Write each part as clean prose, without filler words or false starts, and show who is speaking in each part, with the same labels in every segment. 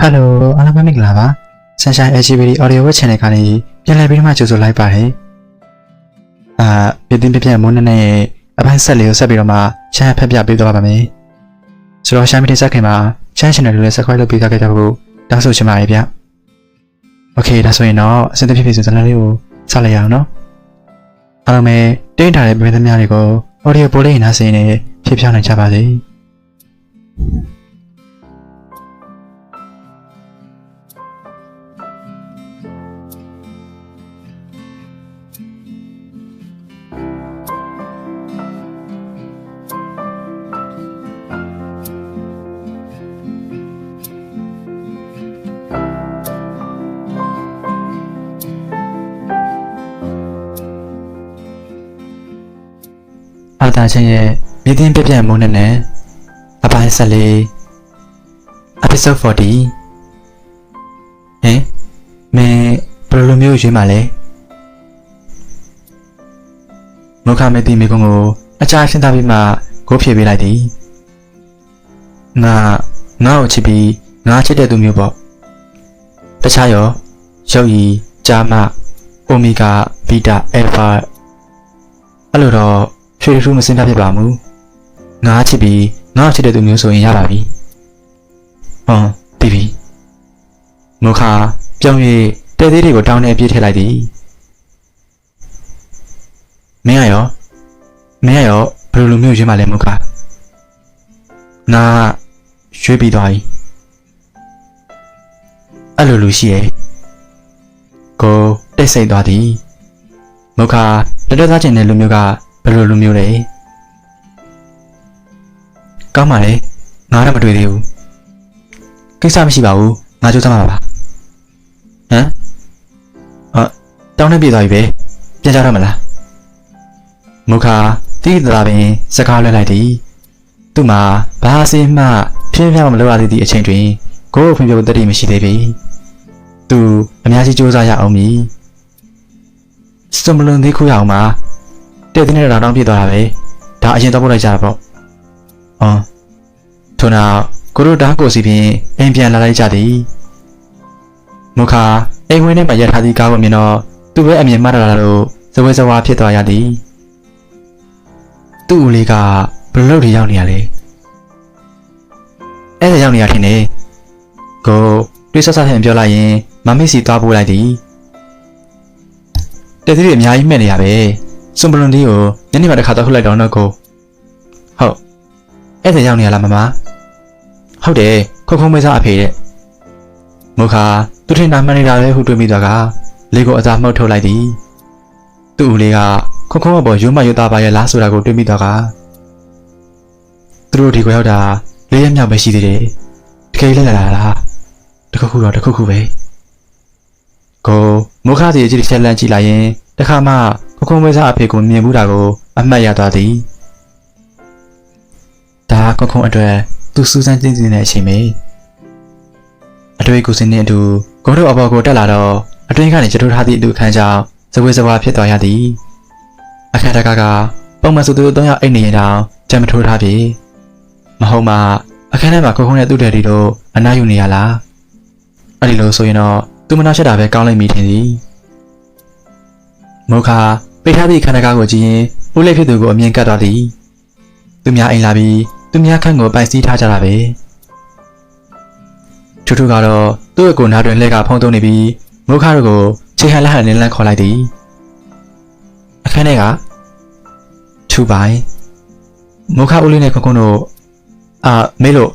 Speaker 1: Hello အားလုံးပဲမင်္ဂလာပါ Sunshine LGBT Audio Web Channel ကနေပြန်လည်ပြီးမှကြိုဆိုလိုက်ပါတယ်ပြပြမိုးနဲ့အပိုင်းဆက်လေးကိုဆက်ပြီးတော့မှရှမ်းဖက်ပြပေးသွားပါမယ်ဆိုတော့ရှမ်းမတင်ဆက်ခင်မှာရှမ်း channel လေး subscribe လုပ်ပေးကြခဲ့ကြဖို့တောင်းဆိုချင်ပါတယ်ဗျ Okay ဒါဆိုရင်တော့အစဉ်တဖြစ်ဖြစ်ဆိုဇာတ်လမ်းလေးကိုစလိုက်ရအောင်နော်အားလုံးပဲတင်းထားတဲ့ပြည်သူများတွေကို audio ပို့လေးနားဆင်နေဖြစ်ပြနိုင်ကြပါစေအာသာချင်းရဲ့မြည်တင်းပြပြမိုးနဲ့အပိုင်းဆက်လေး episode 40ဟင်မင်းဘယ်လိုမျိုးရွေးမှလဲမုခမတိမိကုံကိုအချာရှင်းသားပြီးမှကိုဖြေပေးလိုက်သည်ငါ့ကိုချစ်ပြီးငါချစ်တဲ့သူမျိုးပေါ့တခြားရောရုပ်ရည်ဂျာမအိုမီဂါဘီတာအယ်ဖာအဲ့လိုတော့ချွေထူးမစင်ပြဖြစ်ပါဘူးငါချစ်ပြီးငါ့ချစ်တဲ့သူမျိုးဆိုရင်ရပါပြီပြီးပြီမုခပြောင်း၍တဲ့သေးတွေကိုတောင်းနဲ့အပြည့်ထည့်လိုက်သည်မင်းရောဘယ်လိုမျိုးရွေးမှလဲမုခငါရွေးပြီးသွားပြီအဲ့လိုလူရှိရဲ့ကိုတိတ်ဆိတ်သွားသည်မုခလက်တော့သားချင်တဲ့လူမျိုးကဘယ်လိုလူမျိုးလဲကောင်းပါလေငါတော့မတွေ့သေးဘူးကိစ္စမရှိပါဘူးငါကြိုးစားမှာပါတောင်းနေပြသွားပြီပဲပြန်ကြတော့မလားမုခတိတိတရာပင်စကားလွှဲလိုက်သည်သူ့မှာဘာအစင်းမှဖြင်းဖြင်းမလုပ်ရသေးသည့်အချိန်တွင်ကိုယ်ဖွံ့ဖြိုးတတိမရှိသေးပြီသူအများကြီးကြိုးစားရအောင်မည်စမလွန်သေးခုရအောင်ပါတဲ့တဲ့နဲ့တောင်းပြသွားတာပဲဒါအရင်တော့ပို့လိုက်ကြတာပေါ့ထို့နောက်ကိုတို့ဓာတ်ကိုစီဖြင့်အိမ်ပြန်လာလိုက်ကြသည်မုခအိမ်ဝင်းထဲမှာရထားသည့်ကားကိုမြင်တော့သူ့ပဲအမြင်မှတ်လာလို့ဇဝဲဇဝါဖြစ်သွားရသည်သူ့ဦးလေးကဘယ်လိုလုပ်ရောက်နေရလဲအဲ့ဒါရောက်နေရထင်တယ်ကိုတွေးဆဆထင်ပြောလိုက်ရင်မမေ့စီသွားပို့လိုက်သည်တဲ့တဲ့အများကြီးမှဲ့နေရပဲစွန်ပလွန်လေးကိုညနေမှတစ်ခါတော့ထုတ်လိုက်တော့တော့ကိုဟုတ်အဲ့ဒါရောက်နေရလားမမဟုတ်တယ်ခုံခုံမဲစားအဖေတဲ့မုခသူထင်တာမှန်နေတာပဲဟုတွေးမိသွားကလေးကိုအသာမှုတ်ထုတ်လိုက်သည်သူ့ဦးလေးကခုံခုံအပေါ်ရိုးမရိုးသားပါရဲ့လားဆိုတာကိုတွေးမိသွားကသူတို့ဒီကိုရောက်တာ၄ရက်မြောက်ပဲရှိသေးတယ်တကယ်လဲလာလားတခုခုပဲကိုမုခစီအကြည့်တစ်ချက်လန့်ကြည့်လိုက်ရင်တခါမှခုံမဲစားအဖေကိုမြင်ဘူးတာကိုအမှတ်ရသွားသည်ဒါခုံအတွက်သူစူးစမ်းကျင်းကျင်တဲ့အချိန်ပဲအတွေ့ကိုစင်းနေအတူကိုတို့အပေါ်ကိုတက်လာတော့အတွင်းကနေချထိုးထားသည့်လူခန်းကြောင့်ဇဝေဇဝါဖြစ်သွားရသည်အခက်တကပုံမှန်ဆိုသူတို့၃ယောက်အိတ်နေရင်တောင်ကြံမထိုးထားပြီမဟုတ်မှအခန်းထဲမှာခုံနဲ့သူ့တဲ့ဒီတို့အနားယူနေရလားအဲ့ဒီလိုဆိုရင်တော့သူမနာရှက်တာပဲကောင်းလိုက်မိထင်သည်မုခပိတ်ထားသည့်ခန္ဓာကိုကြည့်ရင်ဦးလေးဖြစ်သူကိုအမြင်ကတ်သွားသည်သူများအိမ်လာပြီးသူများခန့်ကိုပိုင်စည်းထားကြတာပဲထူးကတော့သူ့အကိုနားတွင်လက်ကဖုံးသုံးနေပြီးမုခတို့ကိုခြေဟန်လက်ဟန်နဲ့လန့်ခေါ်လိုက်သည်အခန်းထဲကထူပိုင်မုခဦးလေးနဲ့ခုံတို့မေးလို့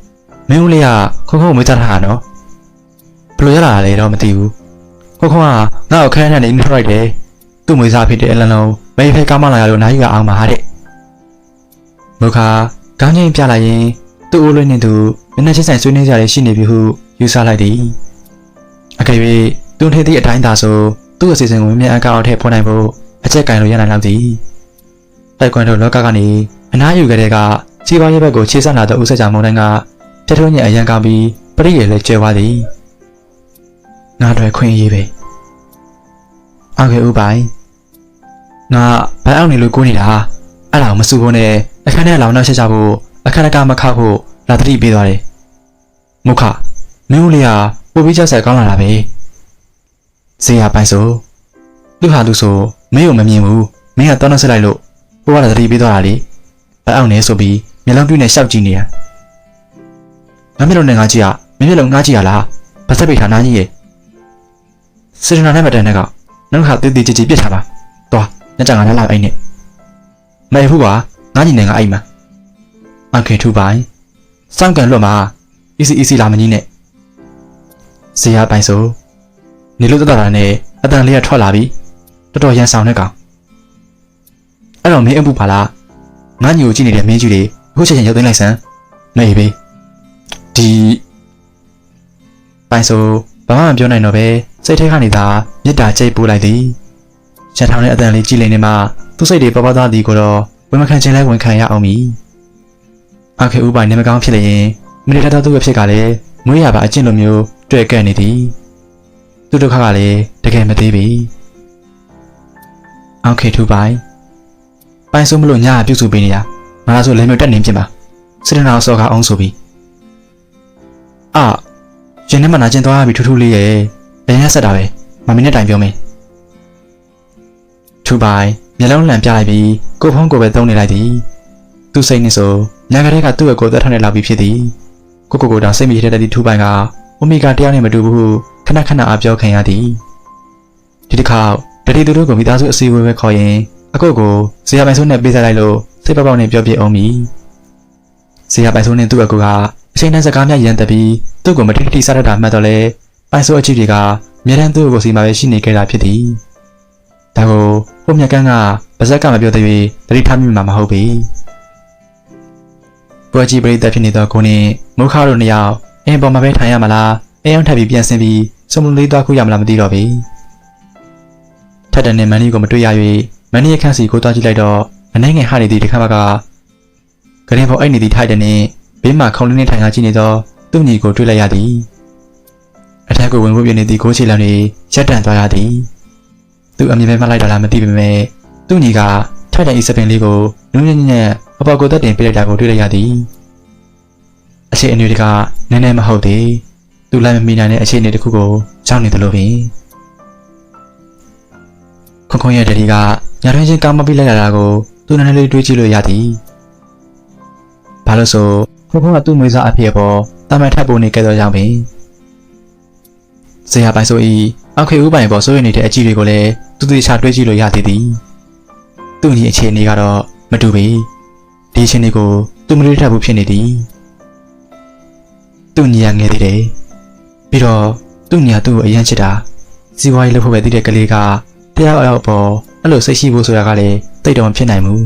Speaker 1: မင်းဦးလေးကခုံမွေးထားတာနော်ဘယ်လိုရလာလဲတော့မသိဘူးခုံကငါ့ကိုခန်းထဲနေနေထွက်တယ်သူ့မွေးစားဖြစ်တဲ့အလန်းလုံးမေးဖဲကောင်းမလာရလို့နားယူရအောင်ပါတဲ့မုခခေါင်းချင်းပြလိုက်ရင်သူ့အိုးလေးနဲ့သူမျက်နှာချင်းဆိုင်ဆွေးနွေးကြရရှိနေပြီဟုယူဆလိုက်သည်အကယ်၍သူထည့်သည့်အတိုင်းသာဆိုသူ့အစီအစဉ်ကိုမြန်အကောက်အထက်ဖွင့်နိုင်ဖို့အချက်ကင်လိုရနိုင်လောက်သည်တိုက်ကွန်တို့လောကကနေအနားယူကြတဲ့ကခြေပေါင်းရဲ့ဘက်ကိုခြေဆက်လာသောဥဆက်ကြောင့်မုန်တိုင်းကပြတ်ထုံးညံအရန်ကောင်းပြီးပရိယေလည်းကျဲသွားသည်ငါတို့ခွင့်ရေးပဲအောက်ခဲ့ဥပိုင်ငါဘိုင်အောင်နေလို့ကိုးနေတာအဲ့ဒါကိုမစူဖို့နဲ့အခန်းထဲလောင်နှောက်ရှက်ကြဖို့အခန်းကမခောက်ဖို့လာသတိပေးသွားတယ်မုခ မင်းဦးလေးကပို့ပြီးချက်ဆက်ကောင်းလာတာပဲဇေယျပိုင်ဆိုသူဟာသူဆိုမင်းကိုမမြင်ဘူးမင်းကတောင်းတဆက်လိုက်လို့ပို့ရတာတတိပေးသွားတာလေလက်အောင်နေဆိုပြီးမျက်လုံးပြည့်နဲ့ရှောက်ကြည့်နေတာငါမျက်လုံးနဲ့ငါကြည့်ရမင်းမျက်လုံးငါကြည့်ရလားဗဆက်ပိတ်ထားနားကြီးရဲ့စေတနာနဲ့မတန်တဲ့ကနောက်ခါတေးသေးချီချီပြစ်ထားပါသွားညကြငါလည်းလာအိမ်နဲ့မဲဘူးကွာငါညီနေငါအိမ်မှာအခေထူပိုင်စောင့်ကန်လွတ်မှာအီစီလာမကြီးနဲ့ဇေယျပိုင်ဆိုနေလို့တက်တာနဲ့အတန်လေးကထွက်လာပြီတော်တော်ရန်ဆောင်တဲ့ကောင်အဲ့တော့မင်းအမှုပါလားငါညီကိုကြည့်နေတဲ့မင်းကြီးတွေအခုချက်ချင်းရောက်သိမ်းလိုက်စမ်းမေးပေးဒီပိုင်ဆိုဘာမှမပြောနိုင်တော့ပဲစိတ်ထဲကနေသာမေတ္တာကြိတ်ပို့လိုက်သည်ရန်ထောင်တဲ့အတန်လေးကြည့်လိုက်နေမှသူ့စိတ်တွေပေါ်ပေါသွားသည်ကိုတော့ဝန်မခံခြင်းလဲဝန်ခံရအောင်မီအခေဦးပိုင်နေမကောင်းဖြစ်လျင်မိနစ်တော်သူ့ရဲ့ဖြစ်ကလည်းမွေးရပါအကျင့်လိုမျိုးတွေ့ကဲ့နေသည်သူ့ဒုက္ခကလည်းတကယ်မသေးပြီအောက်ခေထူပိုင်ဆိုးမလို့ညာပြုတ်စုပေးနေရငါဆိုလဲမျိုးတက်နေပြင်ပါစစ်တနာစောကအောင်ဆိုပြီးရှင်နဲ့မနာကျင်သွားပြီထူးထူးလေးရဲ့ဘယ်နဲ့ဆက်တာပဲမမင်းနဲ့တိုင်ပြောမယ်ထူပိုင်မျက်လုံးလှန်ပြလိုက်ပြီးကိုဖုံးကိုပဲသုံးနေလိုက်သည်သူ့စိတ်နဲ့ဆိုညကလေးကသူ့ရဲ့ကိုယ်သက်ထနဲ့လောက်ပြီးဖြစ်သည်ကိုတောင်စိတ်မရတဲ့သည့်ထူပိုင်ကအိုမီဂါတရားနဲ့မတူဘူးခဏအားပြောခံရသည်ဒီတစ်ခါတတိသူတို့ကမိသားစုအစည်းအဝေးပဲခေါ်ရင်အခုကိုဇေယျပိုင်ဆိုးနဲ့ပေးစားလိုက်လို့စိတ်ပေါက်နဲ့ပြောပြအောင်မီဇေယျပိုင်ဆိုးနဲ့သူ့အကူကအချိန်တန်းစကားများရန်တက်ပြီးသူ့ကိုမတိတိစားတတ်တာမှတ်တော့လဲပိုင်ဆိုးအချစ်တွေကမြေတန်းသူ့ကိုစီမှာပဲရှိနေခဲ့တာဖြစ်သည်ဒါကိုဟိုမြက်ကန်းကပါဇက်ကမပြောသေးပြီးတတိထားမိမှာမဟုတ်ပေပွဲကြီးပရိသတ်ဖြစ်နေသောကိုနဲ့မိုးခါတို့နှစ်ယောက်အင်းပေါ်မှာပဲထိုင်ရမလားအင်းထပ်ပြီးပြန်ဆင်းပြီးစုံလုံးလေးသွားခုရမလားမသိတော့ပေထက်တဲ့နဲ့မန်နီကိုမတွေ့ရ၍မန်နီရဲ့ခန့်စီကိုသွားကြည့်လိုက်တော့အနှဲငယ်ဟနေသည့်တစ်ခါမှကဂရင်ပေါ်အိတ်နေသည့်ထိုက်တဲ့နဲ့ဘေးမှာခုံလေးနဲ့ထိုင်ခါကြည့်နေသောသူ့ညီကိုတွေ့လိုက်ရသည်အထက်ကိုဝင်ဖို့ပြနေသည့်ကိုချီလန်တွေရက်တန့်သွားရသည်သူအမြင်ပဲမှလိုက်တာလားမသိပေမဲ့သူ့ညီကထိုက်တဲ့ဤစပင်လေးကိုနူးညံ့ညံ့အပေါ်ကိုသက်တင်ပြလိုက်တာကိုတွေ့လိုက်ရသည်အခြေအနေတွေကနည်းနည်းမဟုတ်သေးသူလည်းမမိနိုင်တဲ့အခြေအနေတစ်ခုကိုကြောက်နေတယ်လို့ပင်ခွန်ရဲ့တတိကညာတွင်ချင်းကောင်းမပြီးလိုက်တာကိုသူနည်းနည်းလေးတွေးကြည့်လို့ရသည်ဘာလို့ဆိုခွန်ကသူ့မွေးစားအဖြစ်ပေါ်တာမန်ထပ်ဖို့နေကြတော့ကြောင်းပင်ဇေယျပိုင်ဆိုဤအောက်ခေဦးပိုင်ပေါ်စိုးရနေတဲ့အကြည့်တွေကိုလည်းသူသေချာတွေးကြည့်လို့ရသေးသည်သူ့ညီအခြေအနေကတော့မတူပေဒီအခြေအနေကိုသူမတွေးထပ်ဘူးဖြစ်နေသည်သူ့ညီကငယ်သေးတယ်ပြီးတော့သူ့ညီကသူ့ကိုအယမ်းချစ်တာစီးပွားရေးလုပ်ဖို့ပဲတည်တဲ့ကလေးကတရားအပေါ်အဲ့လိုစိတ်ရှိဖို့ဆိုတာကလည်းတိတ်တော့မဖြစ်နိုင်ဘူး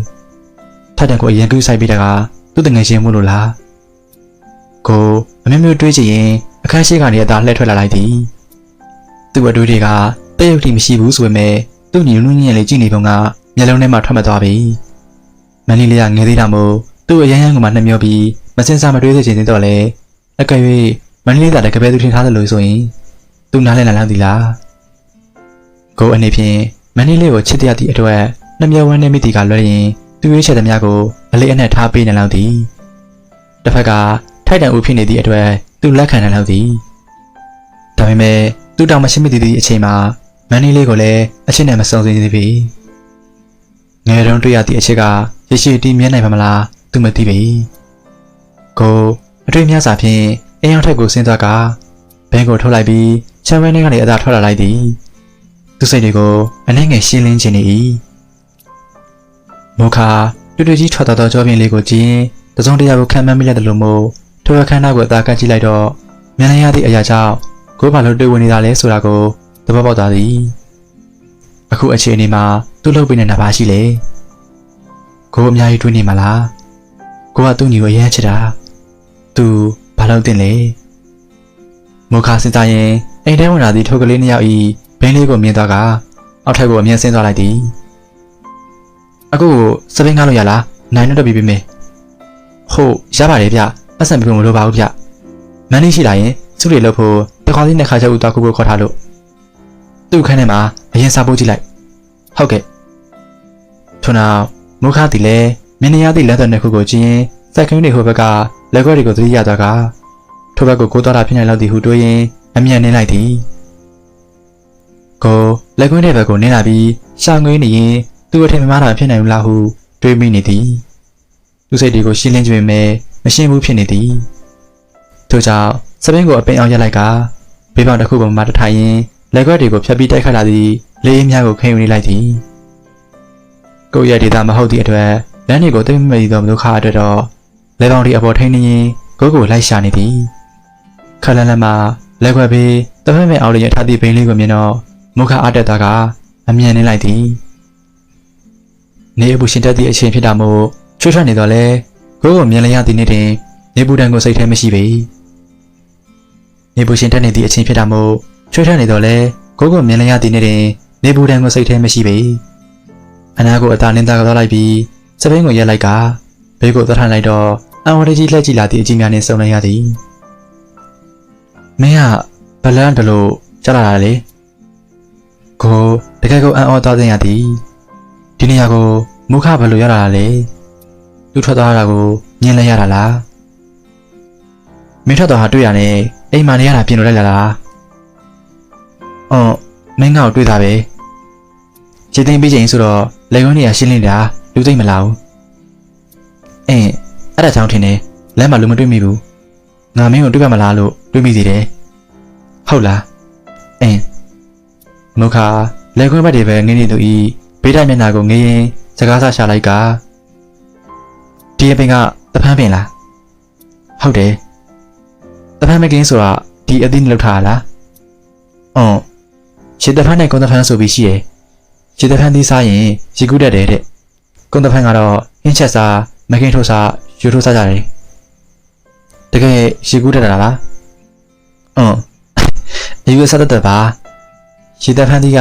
Speaker 1: ထပ်တန်ကိုအရင်ကူးဆိုင်ပေးတာကသူ့တငယ်ချင်းမို့လို့လားကိုအမျိုးမျိုးတွေးကြည့်ရင်အခန်းရှိကနေအသာလှည့်ထွက်လာလိုက်သည်သူ့အတွေးတွေကတည့်ရုပ်ထိမရှိဘူးဆိုပေမဲ့သူ့ညီနူးညံ့လေးကြည့်နေပုံကမျက်လုံးထဲမှာထွက်မသွားပြီမန်နီလေးကငယ်သေးတာမို့သူ့အရန်ရန်ကမှနှမျောပြီးမစင်စားမတွေးစေချင်သေးတော့လေအကယ်၍မန်နီလေးကတကယ်ပဲသူထင်ထားတယ်လို့ဆိုရင်သူနားလဲလာလောက်သည်လားကိုအနေဖြင့်မန်နီလေးကိုချစ်တဲ့သည့်အတွက်နှမျောဝမ်းနဲ့မိတီကလွှဲရင်သူရွေးချယ်သမျှကိုအလေးအနက်ထားပေးနေလောက်သည်တစ်ဖက်ကထိုက်တန်ဦးဖြစ်နေသည့်အတွက်သူလက်ခံနိုင်လောက်သည်ဒါပေမဲ့သူတောင်မရှိမိသည့်အချိန်မှာမန်နီလေးကိုလည်းအချစ်နဲ့မဆုံးသေးသေးပြီငယ်တုန်းတွေ့ရသည့်အချစ်ကရရှိတည်မြဲနိုင်ပါမလားသူမသိပေကိုအတွေ့များစွာဖြင့်အင်းရောက်ထက်ကိုဆင်းသွားကဘန်းကိုထုတ်လိုက်ပြီးချမ်းဝဲနေကနေအသာထွက်လာလိုက်သည်သူစိတ်တွေကိုအနှဲငယ်ရှင်းလင်းခြင်းနေ၏မိုခါတူတူကြီးထွက်သွားသောကြောပြင်လေးကိုကြည့်ရင်တစုံတရာကိုခံမှန်းမိလိုက်တယ်လို့မို့ထိုအခန်းသားကိုအသာကကြည့်လိုက်တော့မြန်နေရသည့်အရာကြောင့်ကိုဘာလို့တွေ့ဝင်နေတာလဲဆိုတာကိုသဘောပေါက်သွားသည်အခုအခြေအနေမှာသူ့လုပ်ပေးနေတာပါရှိလေကိုအများကြီးတွေးနေမှာလားကိုကသူ့ညီကိုအရင်ချစ်တာသူဘာလို့တင်လဲမိုခါစဉ်းစားရင်အိမ်ထဲဝင်လာသည့်ထိုကလေးနှစ်ယောက်ဤဘင်းလေးကိုမြင်သွားကအောက်ထပ်ကိုအမြင်ဆင်းသွားလိုက်သည်အခုစပင်းကားလို့ရလားနိုင်တော့ပြီးပြီမေဟုတ်ရပါတယ်ဗျအဆန်ပြလို့မလိုပါဘူးဗျမန်းလေးရှိလာရင်စုတွေလုပ်ဖို့တခါစီးနှစ်ခါချက်ဦးသွားခုကိုခေါ်ထားလို့သူ့ခန်းထဲမှာအရင်စားပို့ကြည့်လိုက်ဟုတ်ကဲ့ထို့နောက်မိုခါတီလည်းမင်းနေရသည့်လက်တော်နှစ်ခုကိုကြည့်ရင်စက်ခင်းတွေဟိုဘက်ကလက်ခွက်တွေကိုသတိရသွားကထို ထိုဘက်ကိုကိုသွားတာဖြစ်နေလောက်သည်ဟုတွေးရင်အမြန်နင်းလိုက်သည်ကိုလက်ကွင်းတဲ့ဘက်ကိုနင်းလာပြီးရှောင်းငွေးနေရင်သူ့အထင်မမှားတာဖြစ်နိုင်ဘူးလားဟုတွေးမိနေသည်သူစိတ်တွေကိုရှင်းလင်းကြွေမဲ့မရှင်းဘူးဖြစ်နေသည်ထို့ကြောင့်စပင်းကိုအပင်အောင်ရက်လိုက်ကဘေးပေါင်တစ်ခုပေါ်မှာတထိုင်ရင်လက်ကွက်တွေကိုဖြတ်ပြီးတိုက်ခတ်လာသည့်လေးအများကိုခင်းယူနေလိုက်သည်ကိုရဲ့ဒေတာမဟုတ်သည့်အတွက်လမ်းတွေကိုသိမ့်မိသောဒုက္ခအတွက်တော့လက်ပေါင်ဒီအပေါ်ထိန်းနေရင်ကိုလိုက်ရှာနေသည်ခက်လန်းလန်းမှာလက်ခွက်ပြီးတဖက်မဲ့အောင်လေးရထားသည့်ဘိန်းလေးကိုမြင်တော့မုခအားတက်သားကအမြန်နေလိုက်သည်နေအပူရှင်တက်သည့်အချိန်ဖြစ်တာမို့ချွတ်ထွက်နေတော့လဲကိုမြင်လျက်သည့်နေ့တင်နေပူတန်ကိုစိတ်ထဲမရှိပေနေပူရှင်တက်နေသည့်အချိန်ဖြစ်တာမို့ချွတ်ထွက်နေတော့လဲကိုမြင်လျက်သည့်နေ့တင်နေပူတန်ကိုစိတ်ထဲမရှိပေအနာကိုအသာနင်းသားကတော့လိုက်ပြီးစပင်းကိုရက်လိုက်ကဘေးကိုသထန်လိုက်တော့အံဝရကြီးလှည့်ကြည့်လာသည့်အကြီးများနှင့်စုံလိုက်ရသည်မင်းကဘလန်တလို့ကြားလာတာလေကိုတကယ်ကိုအံ့ဩသွားသိရသည်ဒီနေရာကိုမုခဘလို့ရောက်လာတာလေသူထွက်သွားတာကိုမြင်လဲရတာလားမင်းထွက်သွားတာတွေ့ရနဲ့အိမ်မှာနေရတာပြင်လို့လိုက်လာလားအော်မင်းကောက်တွေ့တာပဲခြေသိမ်းပြီးချိန်ဆိုတော့လေကွန်းနေရရှင်းနေတာလူသိမ့်မလားဘူးအဲ့ဒါကြောင့်ထင်တယ်လမ်းမှာလူမတွေ့မိဘူးငါမင်းကိုတွေ့ပါမလားလို့တွေးမိသေးတယ်ဟုတ်လားမုခလေခွင်းဘက်တွေပဲငင်းနေသူဤဘေးတိုက်မျက်နှာကိုငေးရင်စကားဆရှာလိုက်ကဒီအပင်ကတဖန်းပင်လားဟုတ်တယ်တဖန်းမကင်းဆိုတာဒီအသီးနဲ့လောက်ထားလားခြေတဖန်းနဲ့ကုန်းတဖန်းဆိုပြီးရှိရယ်ခြေတဖန်းသီးစားရင်ရေကူးတတ်တယ်တဲ့ကုန်းတဖန်းကတော့ဟင်းချက်စားမကင်းထိုးစားယူထိုးစားကြတယ်တကယ်ရေကူးတတ်တာလားအယူစားတတ်ပါရေတဖန်းသီးက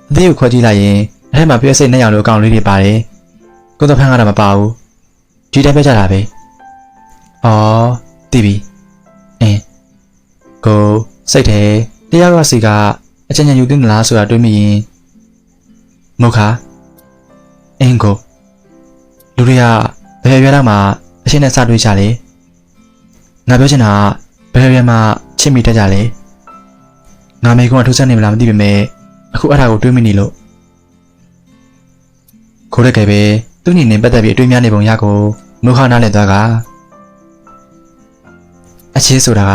Speaker 1: အသေးကိုခွဲကြည့်လိုက်ရင်အထက်မှာပြည့်စိတ်နဲ့ရောင်လိုအကောင်လေးတွေပါတယ်ကုန်းတဖန်းကတော့မပါဘူးဒီတိုင်းပဲကြတာပဲသိပြီကိုစိတ်ထဲတရားရစီကအချင်ချင်ယူသိမလားဆိုတာတွေးမိရင်မုခကိုလူတွေကဘယ်ရွယ်တော့မှအရှင်းနဲ့စတွေးကြလေငါပြောချင်တာဘယ်ရွယ်မှချစ်မိတတ်ကြလေငါမေကွန်းထူးဆန်းနေမလားမသိပေမဲ့အခုအဲ့ဒါကိုတွေးမိနေလို့ခိုးရခဲ့ပဲသူ့ညီနဲ့ပတ်သက်ပြီးအတွေးများနေပုံရကိုမုခနားလည်သွားကအချစ်ဆိုတာက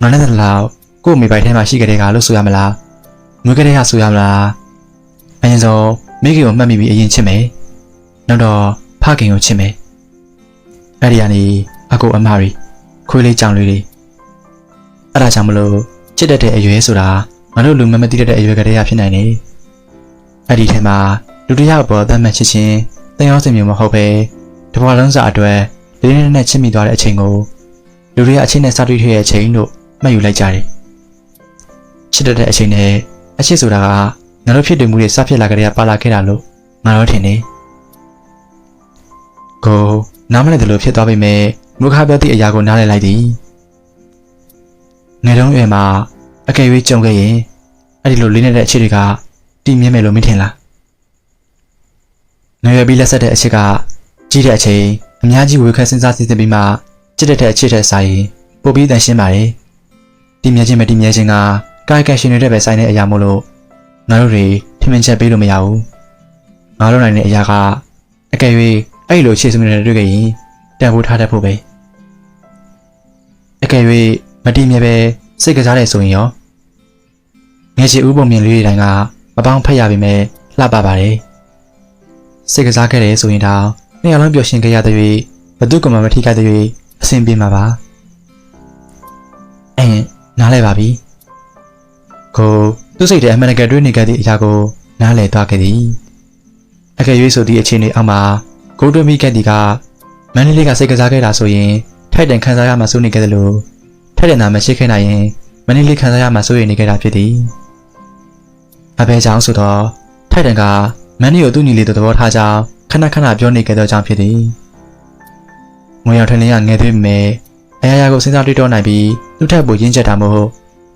Speaker 1: ငါနဲ့တလောက်ကို့မိပိုက်ထဲမှာရှိကြတဲ့ကလို့ဆိုရမလားငွေကလေးကဆိုရမလားအရင်ဆုံးမိခင်ကိုမှတ်မိပြီးအရင်ချစ်မယ်နောက်တော့ဖခင်ကိုချစ်မယ်အဲ့ဒီကနေအကိုအမတွေခွေးလေးကြောင်လေးတွေအဲ့ဒါကြောင့်မလို့ချစ်တတ်တဲ့အရွယ်ဆိုတာငါတို့လူမမသိတတ်တဲ့အရွယ်ကလေးကဖြစ်နိုင်တယ်အဲ့ဒီထဲမှာလူတစ်ယောက်ပေါ်တတ်မှတ်ချစ်ချင်းတင်ရောစင်မျိုးမဟုတ်ပဲတဘွားလုံးစာအတွက်လေးနဲ့ချစ်မိသွားတဲ့အချိန်ကိုလူတွေကအချင်းနဲ့စတွေ့တဲ့အချိန်လို့မှတ်ယူလိုက်ကြတယ်ချစ်တတ်တဲ့အချိန်နဲ့အချစ်ဆိုတာကငါတို့ဖြစ်တည်မှုတွေစဖြစ်လာကြတဲ့ပါလာခဲ့တာလို့ငါတို့ထင်တယ်ကိုနားမလည်တယ်လို့ဖြစ်သွားပေမဲ့မုခပြောသည့်အရာကိုနားလည်လိုက်သည်ငယ်တုန်းရွယ်မှာအကယ်၍ကြုံခဲ့ရင်အဲ့ဒီလိုလေးနေတဲ့အခြေတွေကတည်မြဲမယ်လို့မထင်လားငယ်ရွယ်ပြီးလက်ဆက်တဲ့အချစ်ကကြီးတဲ့အချိန်အများကြီးဝေခက်စဉ်းစားစစ်စစ်ပြီးမှချစ်တဲ့အချစ်တဲ့ဆိုင်ပို့ပြီးတန်ရှင်းပါတယ်တည်မြဲခြင်းမတည်မြဲခြင်းကကာယကရှင်တွေတဲ့ပဲဆိုင်တဲ့အရာမို့လို့ငါတို့တွေထင်မြင်ချက်ပေးလို့မရဘူးငါတို့နိုင်တဲ့အရာကအကယ်၍အဲ့လိုခြေစမနဲ့တွေ့ခဲ့ရင်တန်ဖိုးထားတတ်ဖို့ပဲအကယ်၍မတည်မြဲပဲစိတ်ကစားတယ်ဆိုရင်ရောငယ်ချီဥပုံမြင်လေးတွေတိုင်းကမပေါင်းဖက်ရပေမဲ့လှပပါတယ်စိတ်ကစားခဲ့တယ်ဆိုရင်တော့နှစ်ယောက်လုံးပျော်ရွှင်ခဲ့ရတဲ့၍ဘသူကမှမထိခိုက်တဲ့၍အဆင်ပြေမှာပါနားလဲပါပြီကိုသူ့စိတ်ထဲအမှန်တကယ်တွေးနေကြသည့်အရာကိုနားလည်သွားခဲ့သည်အကယ်၍ဆိုသည့်အခြေအနေအောက်မှာကိုတွေးမိခဲ့သည်ကမန်လေးလေးကစိတ်ကစားခဲ့တာဆိုရင်ထိုက်တန်ခံစားရမှစိုးနေခဲ့တယ်လို့ထိုက်တန်တာမရှိခဲ့နိုင်ရင်မန်လေးလေးခံစားရမှစိုးရိမ်နေခဲ့တာဖြစ်သည်အဘဲကြောင့်ဆိုတော့ထိုက်တန်ကမန်လေးကိုသူ့ညီလေးတို့သဘောထားကြောင်းခဏခဏပြောနေခဲ့သောကြောင့်ဖြစ်သည်ငွေရောက်ထင်းလေးကငယ်သေးပေမဲ့အရာရာကိုစဉ်းစားတွေးတောနိုင်ပြီးသူ့ထက်ပိုရင်းချက်တာမို့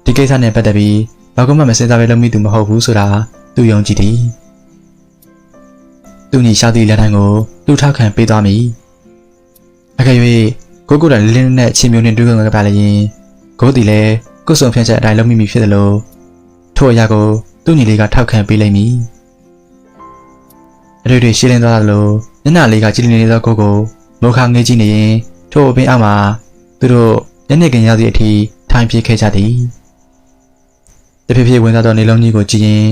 Speaker 1: ဒီကိစ္စနဲ့ပတ်သက်ပြီးဘာမှမစဉ်းစားပဲလုပ်မိသူမဟုတ်ဘူးဆိုတာသူယုံကြည်သည်သူညီရှာသည့်လက်တိုင်းကိုသူထောက်ခံပေးသွားမည်အကယ်၍ကိုတိုင်လင်းနဲ့ချင်းမျိုးနဲ့တွေ့ကြပါလေရင် ကိုတီလည်းကုစုံဖြန့်ချက်အတိုင်းလုံးမိမိဖြစ်တယ်လို့ထို့အရာကိုသူ့ညီလေးကထောက်ခံပေးလိုက်မည်အတွေ့အကြုံရှင်းလင်းသွားသလိုညနာလေးကကြည်လင်နေသောကိုမိုးခါငေးကြည့်နေရင်ထို့အပင်အောက်မှာသူတို့ညနေခင်းရောက်သည့်အထိထိုင်ပြေးခဲ့ကြသည်တဖြည်းဖြည်းဝင်သွားသောနေလုံးကြီးကိုကြည့်ရင်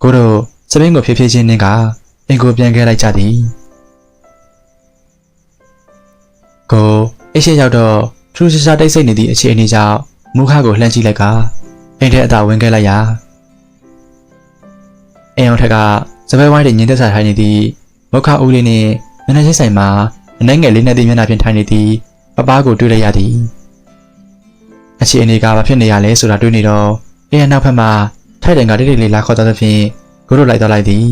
Speaker 1: ကိုတို့စပင်းကိုဖြည်းဖြည်းချင်းနဲ့ကအင်ကိုပြန်ခဲ့လိုက်ကြသည်ကိုအိတ်ရှိရောက်တော့ထူးခြားခြားတိတ်ဆိတ်နေသည့်အခြေအနေကြောင့်မူခကိုလှမ်းကြည့်လိုက်ကအိမ်ထဲအသာဝင်ခဲ့လိုက်ရာအိမ်အောင်ထက်ကစပယ်ဝိုင်းတွေညင်သက်စာထိုင်နေသည့်မုခဦးလေးနှင့်မျက်နှာချင်းဆိုင်မှာအနှဲငယ်လေးနဲ့သည့်မျက်နှာဖြင့်ထိုင်နေသည့်ပပကိုတွေ့လိုက်ရသည်အခြေအနေကဘာဖြစ်နေရလဲဆိုတာတွေးနေတော့အိမ်နောက်ဖက်မှာထိုက်တန်ကတိတိလေးလာခေါ်သွားသဖြင့်ကိုတို့လိုက်သွားလိုက်သည်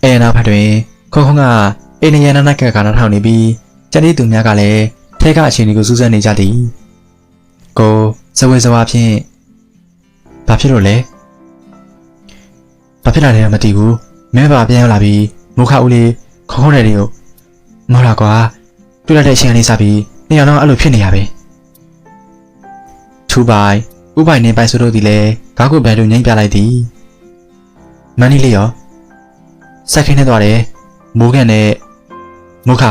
Speaker 1: အိမ်နောက်ဖက်တွင်ခုံကအိမ်ရန်နာကကနာထောင်နေပြီးကျန်သည့်သူများကလည်းထဲကအခြေအနေကိုစူးစမ်းနေကြသည်ကိုဇဝေဇဝါဖြင့်ဘာဖြစ်လို့လဲဘာဖြစ်လာလဲမသိဘူးမင်းဘာပြန်ရောက်လာပြီးမုခဦးလေးခေါင်းထဲတွေကိုမဟုတ်လားကွာတွေ့လိုက်တဲ့အချိန်ကနေစပြီးနေရာတော့အဲ့လိုဖြစ်နေရပဲထူပိုင်ဥပိုင်နေပိုင်ဆိုတို့ဒီလေခေါက်ကိုဘန်တို့ငိမ့်ပြလိုက်သည်မန်နီလေးရောဆက်ခင်းနေသွားတယ်မိုးကန်နဲ့မုခ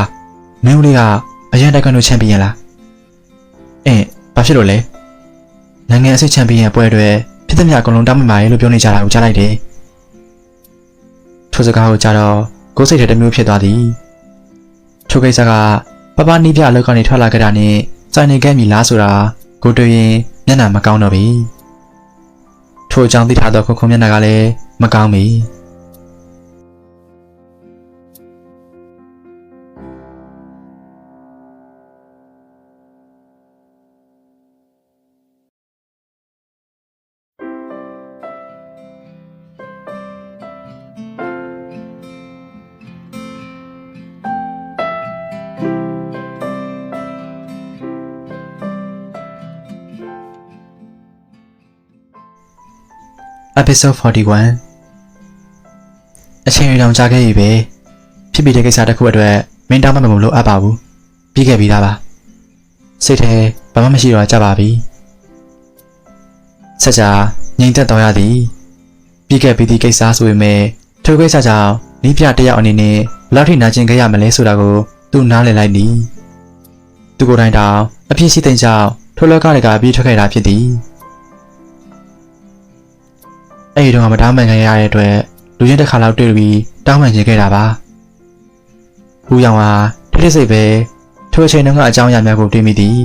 Speaker 1: မင်းဦးလေးကအရင်တိုက်ကန်တို့ချန်ပီယံလားဘာဖြစ်လို့လဲနိုင်ငံအဆင့်ချန်ပီယံပွဲအတွက်ဖြစ်သမျှအကုန်လုံးတောင်းပန်ပါရဲ့လို့ပြောနေကြတာကိုကြားလိုက်တယ်ထိုစကားကိုကြားတော့ကိုယ်စိတ်ထဲတစ်မျိုးဖြစ်သွားသည်ထိုကိစ္စကပပနီးပြအလုပ်ကနေထွက်လာကြတာနဲ့စိုင်နေခဲ့ပြီလားဆိုတာကိုတွေ့ရင်မျက်နှာမကောင်းတော့ပြီထိုအကြောင်းသိထားသောခုံမျက်နှာကလည်းမကောင်းပြီEpisode 41အချိန်တောင်ကြာခဲ့ပြီပဲဖြစ်ပြီးတဲ့ကိစ္စတစ်ခုအတွက်မင်းတောင်းမှမလို့အပ်ပါဘူးပြီးခဲ့ပြီလားပါစိတ်ထဲဘာမှမရှိတော့ကြပါပြီဆက်ကြငြိမ်သက်တော်ရသည်ပြီးခဲ့ပြီးသည့်ကိစ္စဆိုပေမဲ့ထိုကိစ္စကြောင့်နီးပြတယောက်အနေနဲ့ဘယ်လောက်ထိနာကျင်ခဲ့ရမလဲဆိုတာကိုသူနားလည်လိုက်သည်သူကိုယ်တိုင်တောင်အဖြစ်ရှိတဲ့ကြောင့်ထိုလောကတွေကပြီးထွက်ခဲ့တာဖြစ်သည်အဲ့ဒီတော့မတောင်းပန်ခဲ့ရတဲ့အတွက်လူချင်းတစ်ခါလောက်တွေ့ပြီးတောင်းပန်ချင်ခဲ့တာပါ။ဦးရောင်ဟာထိထိစိတ်ပဲထိုအချိန်တုန်းကအကြောင်းအရာများကိုတွေးမိသည်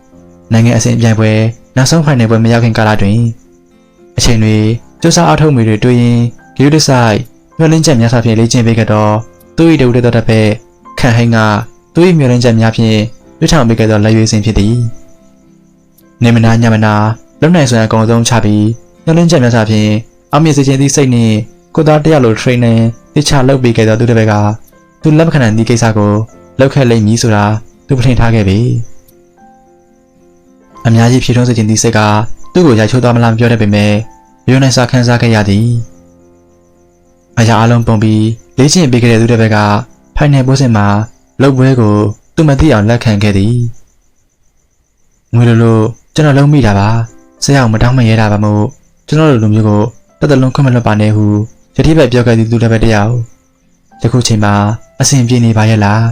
Speaker 1: ။နိုင်ငံအဆင့်အပြိုင်ပွဲနောက်ဆုံးဖိုင်နယ်ပွဲမရောက်ခင်ကာလတွင်အချိန်တွေစူးစမ်းအားထုတ်မှုတွေတွေ့ရင်ဂီယူဒစ်ဆိုင်မျောလင်းချက်များစွာဖြင့်လေ့ကျင့်ပေးခဲ့တော့သူ၏တဝတ္တတစ်ဖက်ခန့်ဟိန်းကသူ၏မျောလင်းချက်များဖြင့်လွှတ်ထောင်ပေးခဲ့သောလက်ရွေးစင်ဖြစ်သည်။နေမနာညမနာလုံနိုင်စွာအကုန်ဆုံးချပြီးမျောလင်းချက်များစွာဖြင့်အောင်မြင်စေခြင်းသည့်စိတ်နှင့်ကိုသားတယောက်လို training တိကျလုပ်ပေးခဲ့သောသူတစ်ပတ်ကသူလက်မခံနိုင်သည့်ကိစ္စကိုလုပ်ခဲ့လိမ့်မည်ဆိုတာသူပထင်ထားခဲ့ပြီအများကြီးဖြည့်ထုံးစေခြင်းသည့်စိတ်ကသူ့ကိုရိုက်ချိုးသွားမလားမပြောတတ်ပေမဲ့ရိုးနိုင်စွာခံစားခဲ့ရသည်အရာအလုံးပုံပြီးလေ့ကျင့်ပေးခဲ့တဲ့သူတစ်ပတ်ကဖိုင်နယ်ပွဲစဉ်မှာလုပ်ပွဲကိုသူမသိအောင်လက်ခံခဲ့သည်ငွေလိုကျွန်တော်လုံးမိတာပါဆရာအောင်မတောင်းမရဲတာပါမို့ကျွန်တော်တို့လူမျိုးကိုတသက်လုံးခွင့်မလွတ်ပါနဲ့ဟုယတိဘက်ပြောခဲ့သည်သူတစ်ပတ်တယောက်ယခုချိန်မှာအဆင်ပြေနေပါရဲ့လား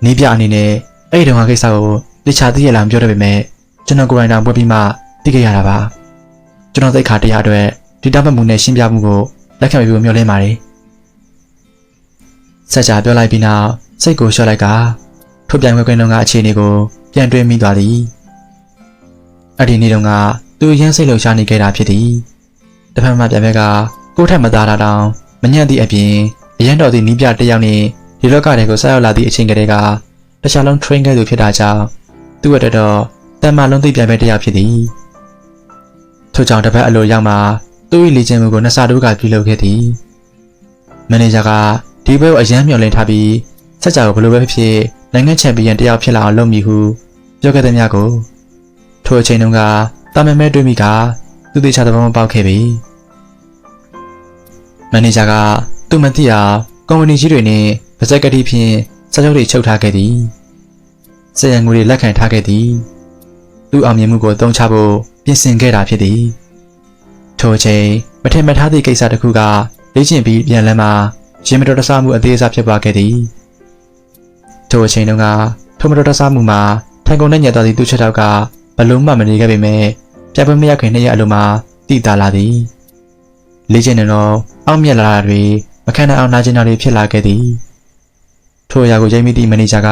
Speaker 1: နေပြအနေနဲ့အဲ့ဒီတုန်းကကိစ္စကိုတခြားသိရလားမပြောတတ်ပေမဲ့ကျွန်တော်ကိုယ်တိုင်တောင်ပွဲပြီးမှသိခဲ့ရတာပါကျွန်တော်သိခါတရားအတွက်ဒီတောက်ပတ်မှုနဲ့ရှင်းပြမှုကိုလက်ခံပြီးမျှော်လင့်ပါတယ်ဆက်ကြပြောလိုက်ပြီးနောက်စိတ်ကိုလျှော့လိုက်ကထုတ်ပြန်ခွင့်တုန်းကအခြေအနေကိုပြန်တွေးမိသွားသည်အဲ့ဒီနေ့တုန်းကသူရမ်းစိတ်လှုပ်ရှားနေခဲ့တာဖြစ်သည်တစ်ဖက်မှာပြန်ဘက်ကကိုထက်မသားတာတောင်မညံ့သည့်အပြင်အရန်တော်သည့်နီးပြတစ်ယောက်နဲ့ဒီလောကထဲကိုဆက်ရောက်လာသည့်အချိန်ကလေးကတခြားလုံး train ခဲ့သူဖြစ်တာကြောင့်သူ့အတွက်တော့တန်မာလုံးသိပြန်ပဲတစ်ယောက်ဖြစ်သည်ထို့ကြောင့်တစ်ဖက်အလိုရောက်မှာသူ့၏လေ့ကျင့်မှုကိုနှစ်ဆတိုးကပြုလုပ်ခဲ့သည်မန်နေဂျာကဒီဘက်ကိုအရန်မျှော်လင့်ထားပြီးဆက်ကြကိုဘယ်လိုပဲဖြစ်ဖြစ်နိုင်ငံချန်ပီယံတစ်ယောက်ဖြစ်လာအောင်လုပ်မည်ဟုပြောခဲ့တဲ့များကိုထိုအချိန်တုန်းကတာမန်မဲတွေးမိကသူတေချာသဘောမပေါက်ခဲ့ပြီမန်နေဂျာကသူ့မသိအောင်ကုမ္ပဏီကြီးတွေနဲ့ဗဇက်ကတိဖြင့် စာချုပ်တွေချုပ်ထားခဲ့သည်စက်ရံငွေတွေလက်ခံထားခဲ့သည်သူ့အောင်မြင်မှုကိုတုံ့ချဖို့ပြင်ဆင်ခဲ့တာဖြစ်သည်ထို့အချိန်မထင်မှတ်ထားသည့်ကိစ္စတစ်ခုကလေ့ကျင့်ပြီးပြန်လည်မှရင်မတော်တဆမှုအသေးစားဖြစ်ပွားခဲ့သည်ထို့အချိန်တုန်းကထိုမတော်တဆမှုမှာထိုင်ကုန်နဲ့ညက်သွားသည့်သူ့ချက်ထောက်ကဘလုံးမှမနေခဲ့ပေမဲ့ပြပွဲမရောက်ခင်2ရက်အလိုမှာတိတာလာသည်လေ့ကျင့်နေတော့အောက်မြက်လာတာတွေမခံနိုင်အောင်နာကျင်တာတွေဖြစ်လာခဲ့သည်ထိုအရာကိုရိပ်မိသည့်မန်နေဂျာက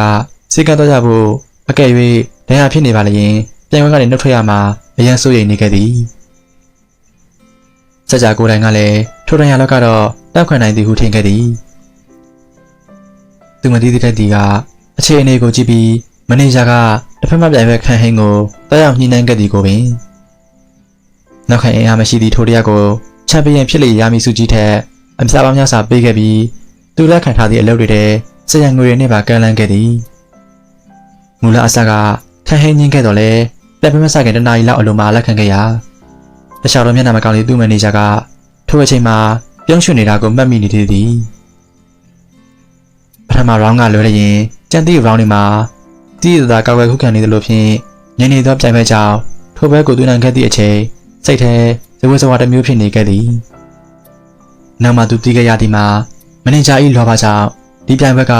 Speaker 1: စိတ်ကတော့ကြဖို့အကယ်၍ဒဏ်ရာဖြစ်နေပါလျင်ပြန်ခွင့်ကနေနှုတ်ထွက်ရမှာအရန်စိုးရိမ်နေခဲ့သည်စကြကိုယ်တိုင်ကလည်းထိုဒဏ်ရာလောက်ကတော့တောက်ခွန်နိုင်သည်ဟုထင်ခဲ့သည်သူမသိတဲ့တီကအခြေအနေကိုကြည့်ပြီးမန်နေဂျာကတစ်ဖက်မှပြိုင်ဘက်ခန့်ဟင်းကိုတောက်ရောက်ညှိနှိုင်းခဲ့သည်ကိုပင်နောက်ခံအင်အားမရှိသည့်ထိုတရားကိုချန်ပီယံဖြစ်လေရမည်စုကြီးထက်အများပေါင်းများစွာပေးခဲ့ပြီးသူလက်ခံထားသည့်အလုပ်တွေထဲစရံငွေတွေနဲ့ပါကမ်းလှမ်းခဲ့သည်မူလအစကခန့်ဟင်းညင်းခဲ့တော့လဲပြပမစခင်တနားရီလောက်အလိုမှာလက်ခံခဲ့ရာတခြားတော့မျက်နှာမကောင်းသည့်သူ့မန်နေဂျာကထိုအချိန်မှာပြုံးရွှင်နေတာကိုမှတ်မိနေသေးသည်ပထမ round ကလွဲလျင်ကြံသည့် round တွေမှာတည်ရတာကောက်ွယ်ခုခံနေသလိုဖြင့်ညနေသောပြိုင်ပွဲကြောင့်ထိုဘဲကိုသွင်းနိုင်ခဲ့သည့်အချိန်စိတ်ထဲဇဝေဇဝါတစ်မျိုးဖြစ်နေခဲ့သည်နောက်မှသူတီးခဲ့ရသည်မှာမန်နေဂျာ၏လောဘကြောင့်ဒီပြိုင်ဘက်က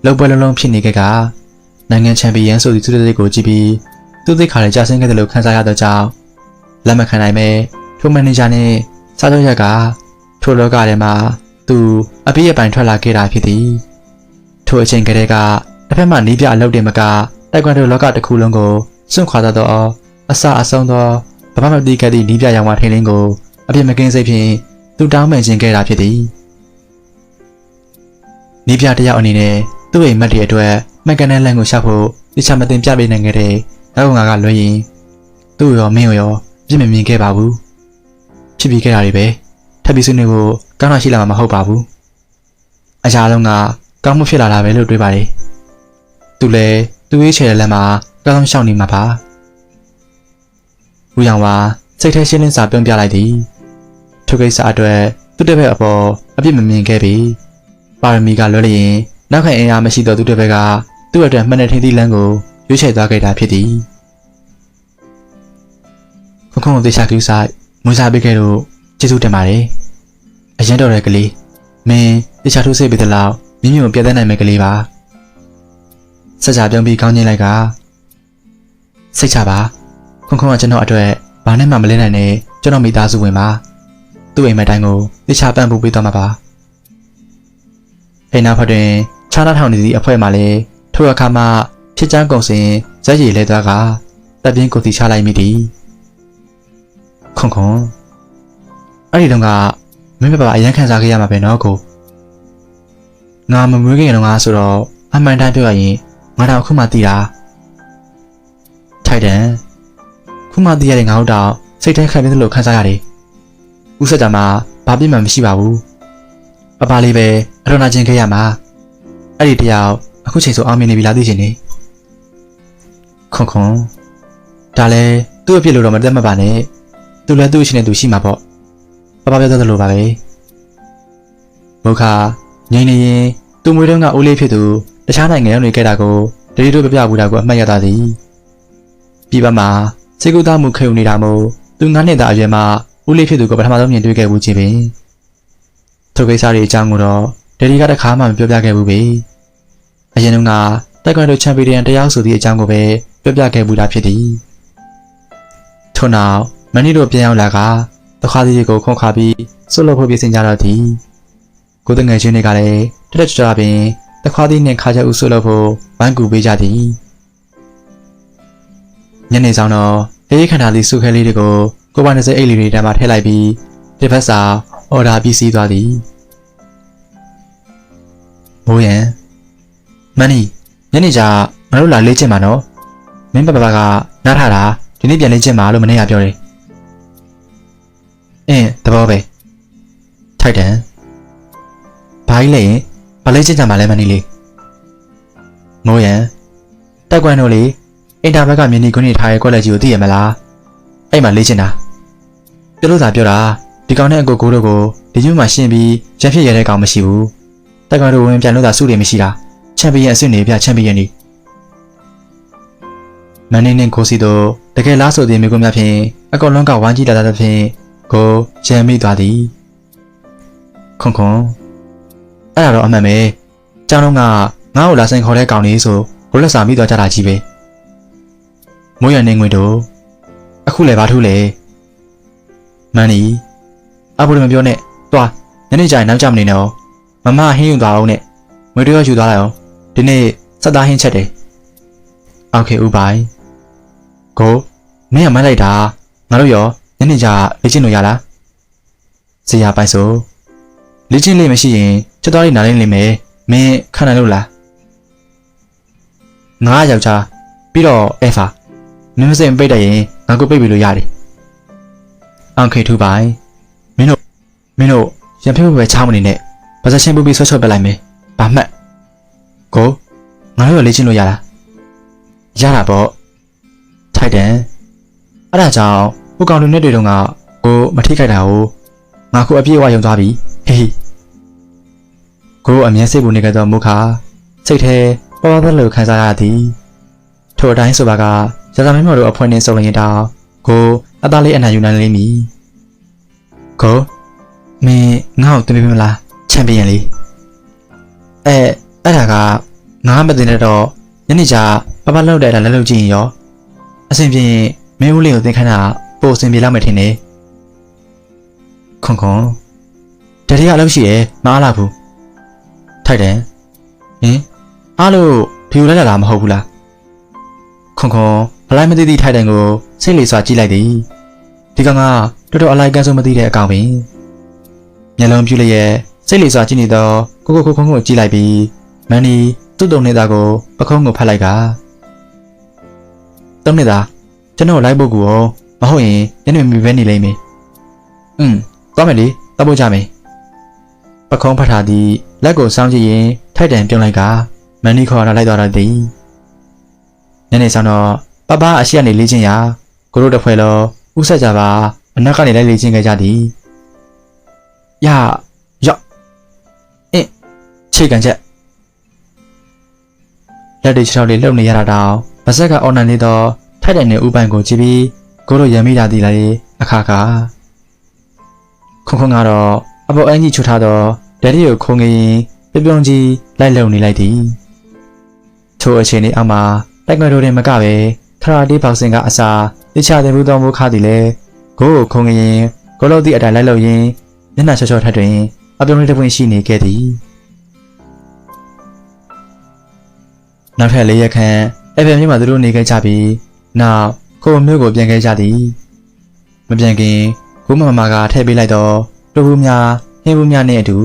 Speaker 1: လုံပွဲလုံးလုံးဖြစ်နေခဲ့ကနိုင်ငံချန်ပီယံဆိုသည့်သူတို့ကိုကြည့်ပြီးသူသိခါလည်းကြာဆင်းခဲ့တယ်လို့ခန်းစားရသောကြောင့်လက်မခံနိုင်ပဲထိုမန်နေဂျာနဲ့စားတော့ရက်ကထိုလောကထဲမှာသူအပြည့်အပိုင်ထွက်လာခဲ့တာဖြစ်သည်ထိုအချိန်ကလေးကတစ်ဖက်မှနီးပြအလုပ်တွေမကတိုက်ကွမ်ဒိုလောကတစ်ခုလုံးကိုစွန့်ခွာသောအစအဆုံးသောဘာမှမသိခဲ့သည့်နီးပြရောင်ဝါထင်းလင်းကိုအပြစ်မကင်းစိတ်ဖြင့်သူတောင်းပန်ခြင်းခဲ့တာဖြစ်သည်နီးပြတစ်ယောက်အနေနဲ့သူ့အိမ်မက်တွေအတွက်မက်ကန်နဲ့လန်ကိုရှောက်ဖို့တိကျမသိပြပေးနိုင်ခဲ့တဲ့နောက်ကောင်ကလွှဲရင်သူ့ရောမင်းရောပြစ်မမြင်ခဲ့ပါဘူးဖြစ်ပြီးခဲ့တာတွေပဲထပ်ပြီးဆွေးနွေးဖို့ကောင်းတာရှိလာမှာမဟုတ်ပါဘူးအရာလုံးကကောင်းမှုဖြစ်လာတာပဲလို့တွေးပါတယ်သူလည်းသူ့ရဲ့ခြေလက်မှာကောင်းရှောက်နေမှာပါဦးရောင်ဝါစိတ်ထဲရှင်းလင်းစွာပြောပြလိုက်သည်ထိုကိစ္စအတွက်သူ့တစ်ဖက်အပေါ်အပြစ်မမြင်ခဲ့ပြီပါရမီကလွှဲလျင်နောက်ခံအင်အားမရှိသောသူတစ်ဖက်ကသူ့အတွက်မှန်တဲ့ထင်သည့်လမ်းကိုရွေးချယ်သွားခဲ့တာဖြစ်သည်ခုံကိုသေချာကြည့်ဆိုင်မွေးစားပေးခဲ့လို့ကျေးဇူးတင်ပါတယ်အရင်တော့တဲ့ကလေးမင်းသေချာထိုးစိတ်ပေးသလောက်မြင်းမြုံပြတ်သက်နိုင်မယ့်ကလေးပါစကြပြုံးပြီးကောင်းချင်းလိုက်ကစိတ်ချပါခုံကကျွန်တော်အတွက်ဘာနဲ့မှမလဲနိုင်နဲ့ကျွန်တော်မိသားစုဝင်ပါသူ့အိမ်မက်တိုင်းကိုသေချာပံ့ပိုးပေးသွားမှာပါအိမ်နောက်ဖက်တွင်ခြားနားထောင်နေသည့်အဖွဲမှလည်းထိုအခါမှဖြစ်ချမ်းကုန်စင်ဇက်ရည်လဲသွားကတပ်ပြင်းကိုတီချလိုက်မိသည်ခုံအဲ့ဒီတော့ကမင်းပါအရန်ခံစားခဲ့ရမှာပဲနော်ကိုငါမမွေးခင်တော့ငါဆိုတော့အမှန်တိုင်းပြောရရင်ငါတော့အခုမှသိတာထိုက်တန်ခုမှသိရတဲ့ငါတို့တော့စိတ်ထဲခံနေသလိုခံစားရတယ်ဥစ္စာမှာဘာပြစ်မှမရှိပါဘူးပပလေးပဲအထောက်နာခြင်းခဲ့ရမှာအဲ့ဒီတယောက်အခုချိန်ဆိုအောင်မြင်နေပြီလားသိချင်နေခုံဒါလဲသူ့အဖြစ်လို့တော့မတတ်မှတ်ပါနဲ့သူလည်းသူ့အချင်းနဲ့သူရှိမှာပေါ့ပပပြောတတ်တယ်လို့ပါပဲမုခငိမ့်နေရင်သူ့မွေးတုန်းကအိုးလေးဖြစ်သူတခြားနိုင်ငံတွေခဲ့တာကိုဒရီတို့ပြပြဘူးတာကိုအမှတ်ရသွားသည်ပြည်ပမှာစေကူသားမှုခေုံနေတာမို့သူ9နှစ်သားအရွယ်မှာဦးလေးဖြစ်သူကိုပထမဆုံးမြင်တွေ့ခဲ့ဘူးချင်းပင်ထိုကိစ္စတွေအကြောင်းကိုတော့ဒရီကတခါမှမပြောပြခဲ့ဘူးပဲအရင်တုန်းကတိုက်ကွမ်ဒိုချန်ပီယံတယောက်ဆိုသည့်အကြောင်းကိုပဲပြောပြခဲ့ဘူးတာဖြစ်သည်ထို့နောက်မန်နီတို့ပြန်ရောက်လာကတခါစီကိုခုန်ခါပြီးဆွတ်လို့ဖို့ပြင်ဆင်ကြတော့သည်ကိုတငယ်ချင်းတွေကလည်းတက်ကြွပင်တခါစီနဲ့ခါချက်ဦးဆွတ်လို့ဖို့ဝိုင်းကူပေးကြသည်ညနေဆောင်တော့ရေးခန္ဓာလေးစုခဲလေးတွေကိုကိုပိုင်20အိတ်လေးတွေတန်းမှာထည့်လိုက်ပြီးဒီဘက်စာအော်ဒါပြီးစီးသွားသည်မိုးရန်မန်နီညနေကျငါတို့လာလေ့ကျင့်မှာနော်မင်းပပကနားထားတာဒီနေ့ပြန်လေ့ကျင့်မှာလို့မနေ့ကပြောတယ်သဘောပဲထိုက်တန်ဘာကြီးလဲဘာလေ့ကျင့်ကြမှာလဲမန်နီလေးမိုးရန်တိုက်ကွမ်တို့လေအင်တာဘက်ကမြင်းနီကွန်းနေထားရဲ့ကွက်လက်ကြီးကိုသိရမလားအဲ့မှာလေ့ကျင့်တာပြောလို့သာပြောတာဒီကောင်နဲ့အကိုကိုတို့ကိုဒီညမှာရှင်းပြီးရံဖြစ်ရတဲ့ကောင်မရှိဘူးတိုက်ကွမ်တို့ဝင်ပြန်လို့သာစုတွေမရှိတာ ချန်ပီယံအဆင့်နေပြချန်ပီယံနေမန်နေနဲ့ကိုစီတို့တကယ်လားဆိုတဲ့မိကုန်းများဖြင့်အကောင်လုံးကဝမ်းကြီးလာတဲ့ဖြင့်ကိုရံမိသွားသည်ခွန်အဲ့ဒါတော့အမှန်ပဲကျောင်းလုံးကငါ့ကိုလာဆိုင်ခေါ်တဲ့ကောင်လေးဆိုကိုလက်စာမိသွားကြတာကြီးပဲမိုးရနေငွေတို့အခုလည်းဘာထူးလဲမန်နီအဖိုးလည်းမပြောနဲ့သွားညနေကျရင်နောက်ကြမနေနဲ့မမဟင်းယူသွားအောင်နဲ့ငွေတွေယူသွားလိုက်အောင်ဒီနေ့စက်သားဟင်းချက်တယ်โอเคဥပိုင်ကိုမင်းကမလိုက်တာငါတို့ရောညနေကျလေ့ကျင့်လို့ရလားဇေယျပိုင်ဆိုလေ့ကျင့်လေးမရှိရင်ချက်သွားလေးနားလေးလိမ့်မယ်မင်းခံနိုင်လို့လားငါယောက်ျားပြီးတော့အဲဖာမင်းမစိတ်ပိတ်တတ်ရင်ငါကိုပိတ်ပြီးလို့ရတယ်โอเคထူပိုင်မင်းတို့ရံဖိဖို့ပဲချောင်းမနေနဲ့ဘာသာရှင်းပူပြီးဆွတ်ပလိုက်မယ်ဘာမှတ်ကိုငါတို့ရောလေ့ကျင့်လို့ရလားရတာပေါ့ထိုက်တယ်အဲ့ဒါကြောင့်ဟိုကောင်လူနဲ့တွေ့တော့ကကိုမထိခိုက်တာကိုငါခုအပြည့်အဝယုံသွားပြီဟေးကိုအမြဲစိတ်ပူနေကြတော့မုခါစိတ်ထဲပေါ်ပေါ်လို့ခံစားရသည်ထို့အတိုင်းဆိုပါကရသမင်းမော်တို့အဖွင့်နေစုံလင်တောင်ကိုအသားလေးအနံ့ယူနိုင်လိမ့်မည်ကိုမင်းငါ့ကိုတင်ပေးမလားချန်ပီယံလေးအဲ့ဒါကငါမတင်တော့ညနေကျပပလောက်တဲ့လက်လုပ်ကြည့်ရင်ရောအဆင်ပြေမင်းဦးလေးကိုသင်ခိုင်းတာပို့အဆင်ပြေလောက်မယ်ထင်တယ်ခွန်တတိယအလုပ်ရှိရဲ့မအားလာဘူးထိုက်တယ်ဟင်အားလို့ဖြူလိုက်လာမဟုတ်ဘူးလားခွန်ဘလိုက်မသိသည့်ထိုက်တယ်ကိုစိတ်လေးစွာကြည့်လိုက်သည်ဒီကောင်ကတော်တော်အလိုက်ကန်ဆုံးမသိတဲ့အကောင်ပင်မျက်လုံးပြူလျက်စိတ်လေးစွာကြည့်နေတော့ကိုကြည့်လိုက်ပြီးမန်နီသူ့တုံနေတာကိုပခုံးကိုဖတ်လိုက်ကတုံနေတာကျွန်တော်လိုက်ဖို့ကူရောမဟုတ်ရင်ညနေမီပဲနေလိမ့်မယ်သွားမယ်လေတောက်ဖို့ကြမယ်ပခုံးဖတ်ထားသည်လက်ကိုစောင်းကြည့်ရင်ထိုက်တန်ပြုံးလိုက်ကမန်နီခေါ်လာလိုက်သွားတော့သည်ညနေဆောင်တော့ပပအရှိကနေလေ့ကျင့်ရာကိုတို့တစ်ဖွဲ့လောဥဆက်ကြပါအနောက်ကနေလိုက်လေ့ကျင့်ခဲ့ကြသည်ရောက်ခြေကန်ချက်လက်တွေခြေထောက်တွေလှုပ်နေရတာတောင်ဗစက်ကအော်နန်နေတော့ထိုက်တဲ့နေဥပိုင်ကိုကြည့်ပြီးကိုတို့ရံမိတာတည်လိုက်အခါခါခွန်ကတော့အပေါ်အန်းကြီးချွတ်ထားတော့ဒက်ဒီကိုခုံငရင်ပြုံကြီးလိုက်လုံနေလိုက်သည်ထိုအချိန်လေးအောက်မှာတိုက်ကွယ်တို့တွေမကပဲခရာတီဘောက်စင်ကအစာတိချတဲ့ဘူးတော်မူခါသည်လေကိုခုံငရင်ကိုလို့သည့်အတိုင်းလိုက်လုံရင်မျက်နှာချောထက်တွင်အပြုံလေးတစ်ပွင့်ရှိနေခဲ့သည်နောက်ထပ်၄ရက်ခန့်အဖေမြို့မှာသူတို့နေခဲ့ကြပြီးနောက်ကိုမျိုးကိုပြန်ခဲ့ကြသည်မပြန်ခင်ကိုမမကထည့်ပေးလိုက်တော့တူဘူးများဟင်းဘူးများနဲ့အတူ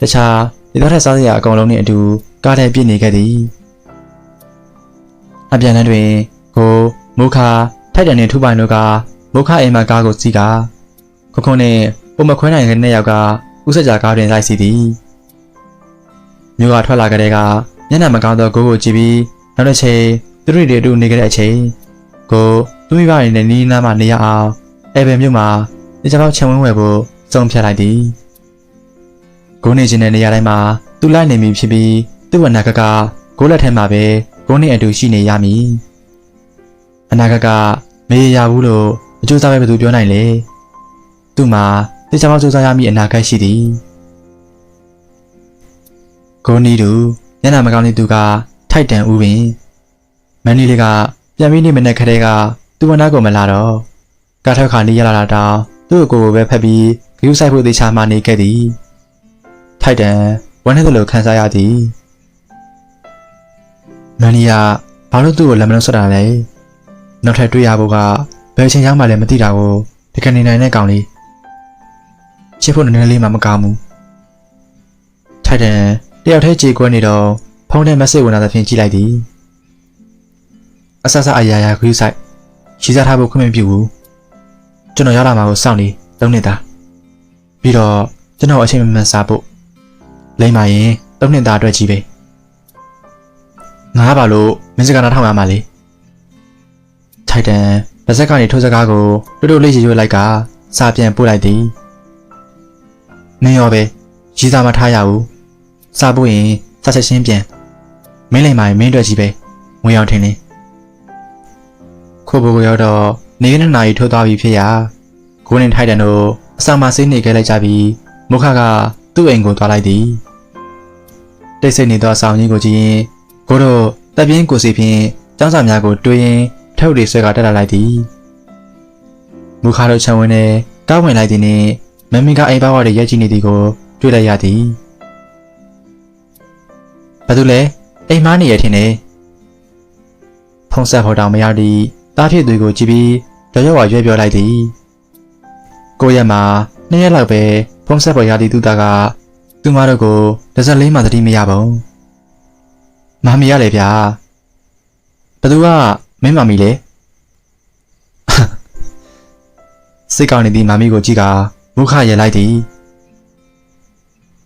Speaker 1: တခြားဒီတော့ထက်စားစရာအကုန်လုံးနဲ့အတူကားထဲပြည့်နေခဲ့သည်အပြန်လန်းတွင်ကိုမုခါထိုက်တန်နဲ့ထူပိုင်တို့ကမုခအိမ်မှာကားကိုစီးကခုနဲ့ပုံမခွဲနိုင်တဲ့နှစ်ယောက်ကဥစကြကားတွင်လိုက်စီသည်မြို့ကထွက်လာကြတဲ့ကညနေမကောင်းသောကိုကြည့်ပြီးနောက်တစ်ချိန်သူတို့တွေအတူနေကြတဲ့အချိန်ကိုသူမိဘတွေနဲ့နီးနားမှနေရအောင်အဲဘယ်မြို့မှာဒီကြောင်ချံဝင်းဝယ်ဖို့စုံဖြတ်လိုက်သည်ကိုနေခြင်းတဲ့နေရာတိုင်းမှာသူလိုက်နေပြီဖြစ်ပြီးသူ့ဝနာကကိုလက်ထဲမှာပဲကိုနဲ့အတူရှိနေရမည်အနာကမေးရဘူးလို့အကျိုးစားပဲဘယ်သူပြောနိုင်လဲသူ့မှာဒီကြောင်စူးစမ်းရမည်အနာဂတ်ရှိသည်ကိုနီတူညနာမကောင်းတဲ့သူကထိုက်တန်ဦးပင်မန်နီလေးကပြန်ပြီးနေမနဲ့ခတဲ့ကသူ့ဝနာကိုမလာတော့ကားထောက်ခါနေရလာတာတောင်သူ့ကိုယ်ပဲဖက်ပြီးဂရုစိုက်ဖို့သေချာမှနေခဲ့သည်ထိုက်တန်ဝမ်းနဲ့သလိုခံစားရသည်မန်နီကဘာလို့သူ့ကိုလက်မလုံးဆွတ်တာလဲနောက်ထပ်တွေ့ရဖို့ကဘယ်ချိန်ရောက်မှလည်းမသိတာကိုဒီကနေနိုင်တဲ့ကောင်လေးချစ်ဖို့နည်းနည်းလေးမှမကောင်းဘူးထိုက်တန်တယောက်တည်းကြေကွဲနေတော့ဖုန်းထဲမက်ဆေ့ဝင်လာတဲ့ဖြင့်ကြည့်လိုက်သည်အဆဆအရာရာဂရုစိုက်ရှိစားထားဖို့ခွင့်မပြုဘူးကျွန်တော်ရောက်လာမှာကိုစောင့်နေ3နှစ်သားပြီးတော့ကျွန်တော်အချိန်မမှန်စားဖို့လိမ့်ပါရင်3နှစ်သားအတွက်ကြီးပဲငါဘာလို့မင်းစကားနားထောင်ရမှာလဲထိုက်တန်ဗစက်ကနေထိုးစကားကိုတို့လေးရွေ့လိုက်ကစာပြန်ပို့လိုက်သည်မင်းရောပဲရီးစားမထားရဘူးစားဖို့ရင်စားချက်ချင်းပြန် မင်းလိမ့်မိုင်မင်းတို့ကြီးပဲငွေအောင်ထင်နေခိုးဖို့ကိုရောက်တော့နေကနေ့နာရီထိုးသွားပြီဖြစ်ရာကိုနေထိုက်တယ်တို့အဆောင်မှာစိတ်နေခဲ့လိုက်ကြပြီးမုခကသူ့အိမ်ကိုသွားလိုက်သည်တိတ်ဆိတ်နေသောအဆောင်ကြီးကိုကြည့်ရင်ကိုတို့တပ်ပြင်းကိုစီဖြင့်ကျောင်းစာများကိုတွေးရင်ထုတ်တွေဆွဲကတက်လာလိုက်သည်မုခတို့ခြံဝင်နဲ့ကားဝင်လိုက်သည်နှင့်မမီကအိမ်ဘဝတွေရက်ကြည့်နေသည်ကိုတွေ့လိုက်ရသည်ဘာလို့လဲအိမ်မားနေရထင်နေဖုံးဆက်ဖို့တောင်မရသည့်တားဖြစ်သူကိုကြည့်ပြီးကြောက်ရွံ့ရွဲ့ပြောလိုက်သည်ကိုရက်မှာ2ရက်လောက်ပဲဖုံးဆက်ဖို့ရသည့်သူသားကသူမတို့ကိုတစ်စက်လေးမှသတိမရပါဘူးမမီရလေဗျာဘသူကမင်းမမီလေစိတ်ကောင်းနေသည့်မမီကိုကြည့်ကမုခရလိုက်သည်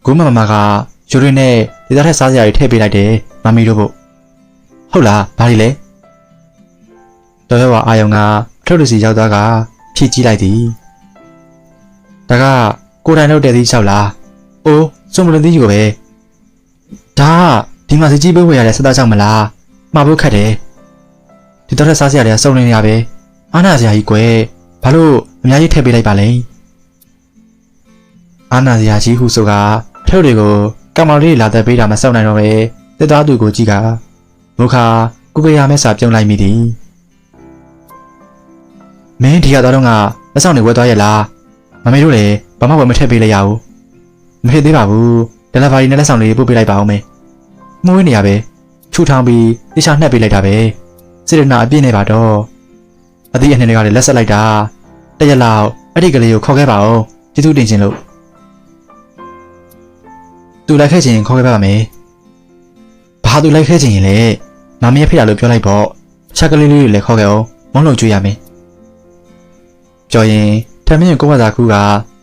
Speaker 1: ကိုမမကယူရင်းနဲ့ဒီသားထက်စားစရာတွေထည့်ပေးလိုက်တယ်မမီတို့ဖို့ဟုတ်လားဘာလဲတော်ရွာအာယုံကထုတ်လူစီရောက်သွားကဖြည့်ကြည့်လိုက်သည်ဒါကကိုတိုင်လုပ်တဲ့သီးလျှောက်လားအိုးစွန်မလို့သီးယူပဲဒါဒီမှာစကြီးပေးဝယ်ရတဲ့စသားကြောင့်မလားမှားဖို့ခက်တယ်ဒီတော့စားစရာတွေကစုံနေရပဲအားနာစရာကြီးကွယ်ဘာလို့အများကြီးထည့်ပေးလိုက်ပါလဲအားနာစရာကြီးဟုဆိုကထုတ်တွေကိုကမောင်လေးလာသက်ပေးတာမစောင့်နိုင်တော့ပဲတက်သားသူကိုကြည့်ကမုခကုကရမဲစာပြုံးလိုက်မိသည်မင်းဒီကတော့ကလက်ဆောင်တွေဝယ်သွားရလားမမေတို့လည်းဘာမှဝယ်မထည့်ပေးလိုက်ရဘူးမထည့်သေးပါဘူးဒလဗာရီနဲ့လက်ဆောင်လေးပို့ပေးလိုက်ပါအောင်မေမွေးနေရပဲချူထောင်ပြီးတခြားနှက်ပေးလိုက်တာပဲစေတနာအပြည့်နဲ့ပါတော့အသည့်အနေနဲ့ကလည်းလက်ဆက်လိုက်တာတရက်လောက်အဲ့ဒီကလေးကိုခေါ်ခဲ့ပါဦးကျေးဇူးတင်ခြင်းလို့သူလိုက်ခဲ့ခြင်းခေါ်ခဲ့ပါမယ်ဘာသူလိုက်ခဲ့ခြင်းရင်လေမမရဲ့ဖိတာလို့ပြောလိုက်ပေါ့ချက်ကလေးလေးတွေလည်းခေါ်ခဲ့အောင်မုန်းလုံးကျွေးရမယ်ကြော်ရင်ထမင်းကိုဝါသာကူက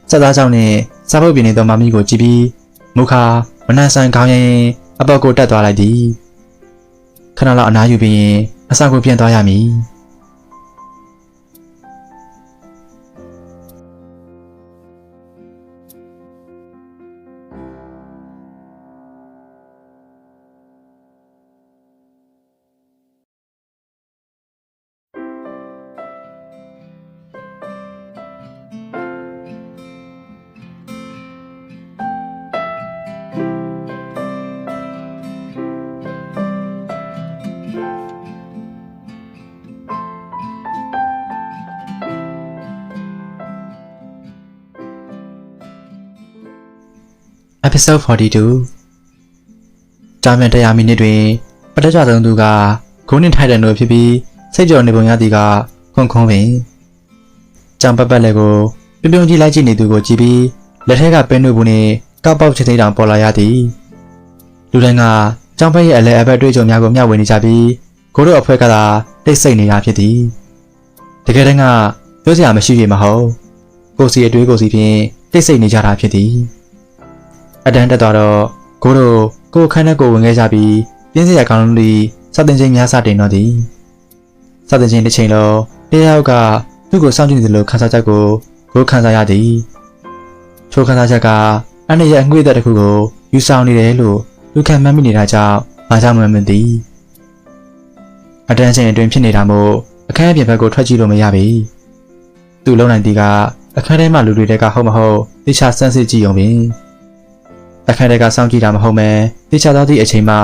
Speaker 1: စက်သားကြောင့်နဲ့စားဖို့ပြနေသောမမီကိုကြည့်ပြီးမုခမနှံဆိုင်ခေါင်းရင်အပေါက်ကိုတက်သွားလိုက်သည်ခဏလောက်အနားယူပြီးရင်အဆောင်ကိုပြန်သွားရမည်Episode 42ကြာမြင့်100မိနစ်တွင်ပထမဆုံးသူကဂုံးနှင်ထိုက်တဲ့နို့ဖြစ်ပြီးစိတ်ကြော်နေပုံရသည်ကခွန်းပင်ကြောင်ပတ်ပတ်လည်းကိုပြုံကြည့်လိုက်ကြည့်နေသူကိုကြည့်ပြီးလက်ထက်ကပင်းတို့ဘူးနဲ့ကောက်ပေါက်ချစ်သိတောင်ပေါ်လာရသည်လူတိုင်းကကြောင်ပတ်ရဲ့အလဲအဘက်တွေ့ကြုံများကိုမျှဝေနေကြပြီးကိုတို့အဖွဲ့ကသာတိတ်ဆိတ်နေတာဖြစ်သည်တကယ်တမ်းကပြောစရာမရှိရမဟုတ်ကိုစီအတွေးကိုစီဖြင့်တိတ်ဆိတ်နေကြတာဖြစ်သည်အတန်းတက်သွားတော့ကိုတို့ကိုခန်းထဲကိုဝင်ခဲ့ကြပြီးပြင်းစရာကောင်းလို့စတင်ချင်းများစတင်တော့သည်စတင်ချင်းတစ်ချိန်လုံးတရားယောက်ကသူ့ကိုစောင့်ကြည့်နေတယ်လို့ခန်းစားချက်ကိုခန်းစားရသည်ချိုးခန်းစားချက်ကအနည်းရဲ့အငွေ့သက်တစ်ခုကိုယူဆောင်နေတယ်လို့လူခံမှတ်မိနေတာကြောင့်မကြောက်မှန်းသည်အတန်းချင်းအတွင်ဖြစ်နေတာမို့အခန်းအပြင်ဘက်ကိုထွက်ကြည့်လို့မရပြီသူ့လုံးနိုင်တီကအခန်းထဲမှာလူတွေတဲကဟုတ်မဟုတ်တိကျစမ်းစစ်ကြည့်ရုံပင်အခန်းထဲကစောင့်ကြည့်တာမဟုတ်မဲတိကျသောသည့်အချိန်မှ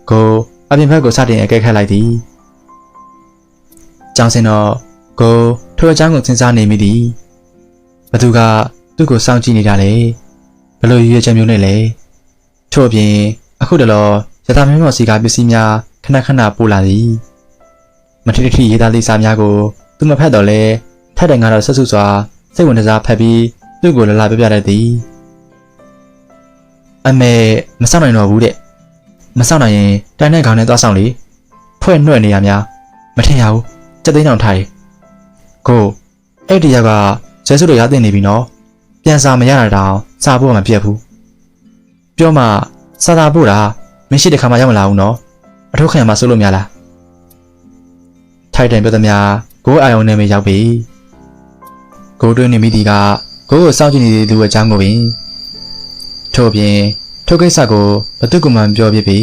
Speaker 1: ကိုအပြင်ဘက်ကိုစတင်အကဲခတ်လိုက်သည်ကျောင်းစင်တော့ကိုထိုအကြောင်းကိုစဉ်းစားနေမိသည်ဘသူကသူ့ကိုစောင့်ကြည့်နေတာလဲဘလို့ရွေးချက်မျိုးနဲ့လဲထို့အပြင်အခုတလောရတာမင်းမော်စီကပစ္စည်းများခဏပို့လာသည်မထီထီရေးသားလေးစာများကိုသူမဖတ်တော့လဲထက်တယ်ကတော့ဆက်စုစွာစိတ်ဝင်စားဖတ်ပြီးသူ့ကိုလာပြပြတတ်သည်အမေမဆောင်နိုင်တော့ဘူးတဲ့မဆောင်နိုင်ရင်တန်းတဲ့ခေါင်းနဲ့သွားဆောင်လေဖွဲ့နှွဲ့နေရများမထင်ရဘူးစက်သိန်းအောင်ထားတယ်ကိုအဲ့ဒီရောက်ကဇဲဆုတို့ရတဲ့နေပြီနော်ပြန်စာမရတာတောင်စာဖို့မပြတ်ဘူးပြောမှစာသာဖို့တာမရှိတဲ့ခါမှရောက်မလာဘူးနော်အထုခံမှာစိုးလို့များလားထိုက်တန်ပြောသမျှကိုအာယုံနဲ့မရောက်ပြီကိုတွင်းနေမိသည်ကကိုကိုစောင့်ကြည့်နေတဲ့သူအကြောင်းကိုပင်ထို့ပြင်ထိုကိစ္စကိုဘသူကမှပြောပြပြီ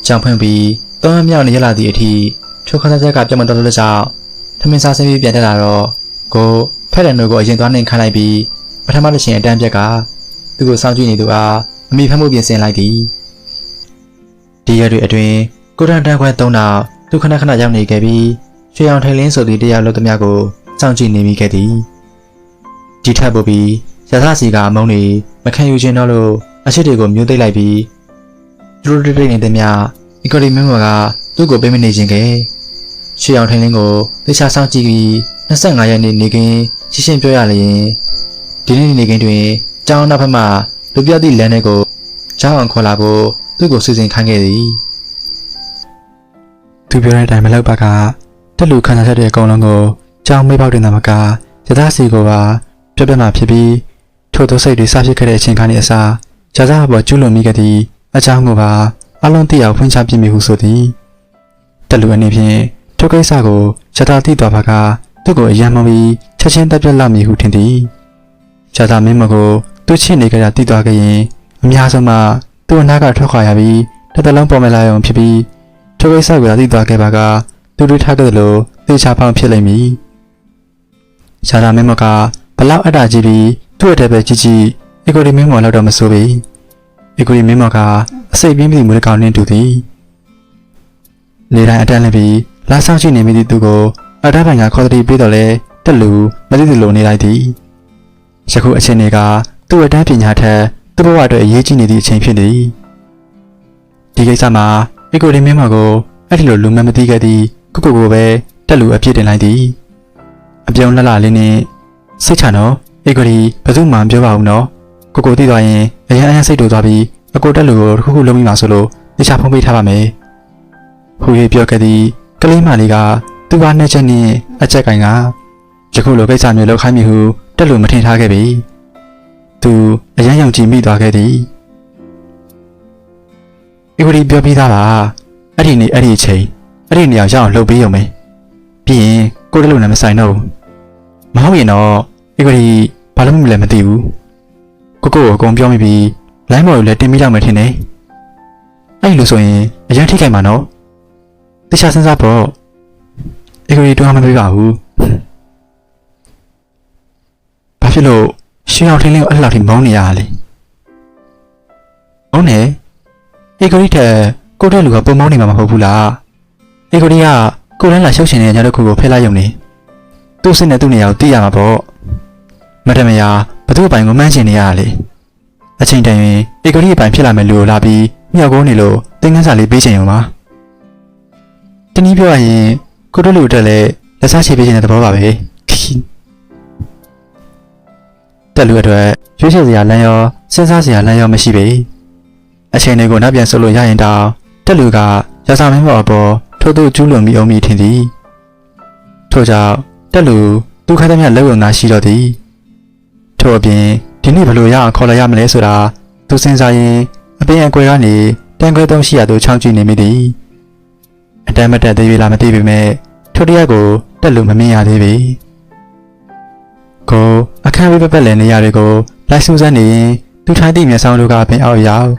Speaker 1: ကြောင်ဖွင့်ပြီးသုံးရမြောက်နေရလာသည့်အထိထိုခန်းစားချက်ကပြတ်မတော်လို့ကြောင့်ထမင်းစားဆင်းပြီးပြန်တက်လာတော့ကိုဖက်တဲ့နိုကိုအရင်သွားနှင်ခိုင်းလိုက်ပြီးပထမတစ်ချိန်အတန်းပြက်ကသူ့ကိုစောင့်ကြည့်နေသူအားအမိဖက်မှုပြင်ဆင်လိုက်သည်ဒီရက်တွေအတွင်းကိုတန်တန်းခွဲ3နောက်သူခဏခဏရောက်နေခဲ့ပြီးရွှေအောင်ထိုင်လင်းဆိုသည့်တရားလုံးသမျှကိုစောင့်ကြည့်နေမိခဲ့သည်ဒီထက်ပိုပြီးရသစီကအမုန်းတွေမခံယူခြင်းတော့လို့အချစ်တွေကိုမျိုးသိပ်လိုက်ပြီးသူတို့တိတ်နေသမျှအီကိုလီမင်းမော်ကသူ့ကိုပေးမနေခြင်းကရွှေအောင်ထိုင်လင်းကိုသေချာစောင့်ကြည့်ပြီး25ရက်နေ့နေကင်းရှင်းရှင်းပြောရလျင်ဒီနေ့နေကင်းတွင်ကျောင်းနောက်ဘက်မှလူပြသည့်လမ်းထဲကိုကျောင်းအောင်ခေါ်လာဖို့သူ့ကိုစီစဉ်ခိုင်းခဲ့သည်သူပြောတဲ့အတိုင်းမလုပ်ပါကတက်လူခန်းစားချက်တဲ့အကုန်လုံးကိုကျောင်းမေးပေါက်တင်တာမကရသစီကိုပါပြတ်ပြတ်မှဖြစ်ပြီးထို့သောစိတ်တွေစဖြစ်ခဲ့တဲ့အချိန်ကနေအစားရသဘောကျူးလွန်မိခဲ့သည့်အကြောင်းကိုပါအလုံးသိအောင်ဖွင့်ချပြမိဟုဆိုသည်တက်လူအနေဖြင့်ထိုကိစ္စကိုရသသိသွားပါကသူ့ကိုအယံမပြီးချက်ချင်းတက်ပြတ်လောက်မိဟုထင်သည်ရသမင်းမကိုသူ့ချစ်နေကြတာသိသွားခဲ့ရင်အများဆုံးမှသူ့အနာကထွက်ခွာရပြီးတစ်တလုံးပေါ်မလာရုံဖြစ်ပြီးထိုကိစ္စကိုသိသွားခဲ့ပါကသူတို့ထားခဲ့သလိုသေချာဖောင်းဖြစ်လိမ့်မည်ရသမင်းမကဘလောက်အတ္တကြီးပြီးသူ့အတွက်ပဲကြီးကြီးအီကိုလီမင်းမော်လောက်တော့မဆိုပေအီကိုလီမင်းမော်ကအစိတ်ပြင်းပြီးမူလကောင်နှင်းတူသည်နေတိုင်းအတန်းလည်းပြီးလာဆောင်ရှိနေမိသည့်သူကိုအတန်းပိုင်ကခေါ်တည်းပြီးတော့လဲတက်လူမသိသလိုနေလိုက်သည်ယခုအချိန်တွေကသူ့အတန်းပညာထက်သူ့ဘဝအတွက်အရေးကြီးနေသည့်အချိန်ဖြစ်သည်ဒီကိစ္စမှာအီကိုလီမင်းမော်ကိုအဲ့ဒီလိုလူမမသိခဲ့သည့်ကိုပဲတက်လူအပြစ်တင်လိုက်သည်အပြုံးလှလှလေးနဲ့စိတ်ချနော်အီကိုလီဘယ်သူမှမပြောပါဘူးနော်ကိုသိသွားရင်အရင်အရင်စိတ်တူသွားပြီးအကိုတက်လူကိုတစ်ခုခုလုံးမိမှာဆိုလို့တခြားဖုံးပေးထားပါမယ်ဟူ၍ပြောခဲ့သည်ကလေးမလေးကသူ့ဘာနဲ့ချက်နဲ့အချက်ကင်ကယခုလိုကိစ္စမျိုးလောက်ခိုင်းမိဟုတက်လူမထင်ထားခဲ့ပြီသူအရင်ယုံကြည်မိသွားခဲ့သည်အီကိုလီပြောပြီးသားပါအဲ့ဒီနေ့အဲ့ဒီအချိန်အဲ့ဒီနေရာရောက်အောင်လှုပ်ပေးရုံပဲပြီးရင်ကိုတက်လူနဲ့မဆိုင်တော့ဘူးမဟုတ်ရင်တော့အီကိုလီဘာလို့မလဲမသိဘူးကိုအကုန်ပြောမိပြီးလိုင်းမော်ကိုလည်းတင်မိလောက်မယ်ထင်တယ်အဲ့လိုဆိုရင်အရင်ထိခိုက်မှာနော်တခြားစဉ်းစားဖို့အီကိုလီတော့မပေးပါဘူးဘာဖြစ်လို့ရှင်းအောင်ထင်းလေးကိုအဲ့လောက်ထိမောင်းနေရလဲဟုတ်နေအီကိုလီတဲ့ကိုတက်လူကပုံမောင်းနေမှာမဟုတ်ဘူးလားအီကိုလီကကိုလန်းလာရှုပ်ရှင်နေတဲ့ညတစ်ခုကိုဖဲလိုက်ရုံနဲ့သူ့စိတ်နဲ့သူ့နေရာကိုသိရမှာပေါ့မတမယာဘသူ့အပိုင်ကိုမှန်းချင်နေရတာလေအချိန်တန်ရင်အီကိုလီအပိုင်ဖြစ်လာမယ်လို့လာပြီးမြောက်ကုန်းနေလို့သင်ခန်းစာလေးပေးချင်ရုံပါတနည်းပြောရရင်ကိုတက်လူတက်လဲလက်စားချေပေးချင်တဲ့သဘောပါပဲတက်လူအတွက်ရွေးချယ်စရာလမ်းရောစဉ်းစားစရာလမ်းရောမရှိပေအချိန်တွေကိုနောက်ပြန်ဆုပ်လို့ရရင်တောင်တက်လူကရစာမင်းပေါ်အပေါ်ထို့သူကျူးလွန်ပြီးအောင်မိထင်သည်ထို့ကြောင့်တက်လူသူခိုင်းတဲ့မြတ်လက်ဝဲငါရှိတော့သည်ထို့အပြင်ဒီနေ့ဘလို့ရအောင်ခေါ်လိုက်ရမလဲဆိုတာသူစဉ်းစားရင်အပင်အကွယ်ကနေတန်ခွဲသုံးရှိရသူချောင်းကြည့်နေမိသည်အတမ်းမတက်သေးပြီလားမသိပေမဲ့ထို့တရားကိုတက်လူမမြင်ရသေးပေကိုအခန်းဝိပပတ်လည်နေရာတွေကိုလိုက်စူးစမ်းနေရင်သူထိုင်သည့်မျက်စောင်းတို့ကပင်အောက်ရောက်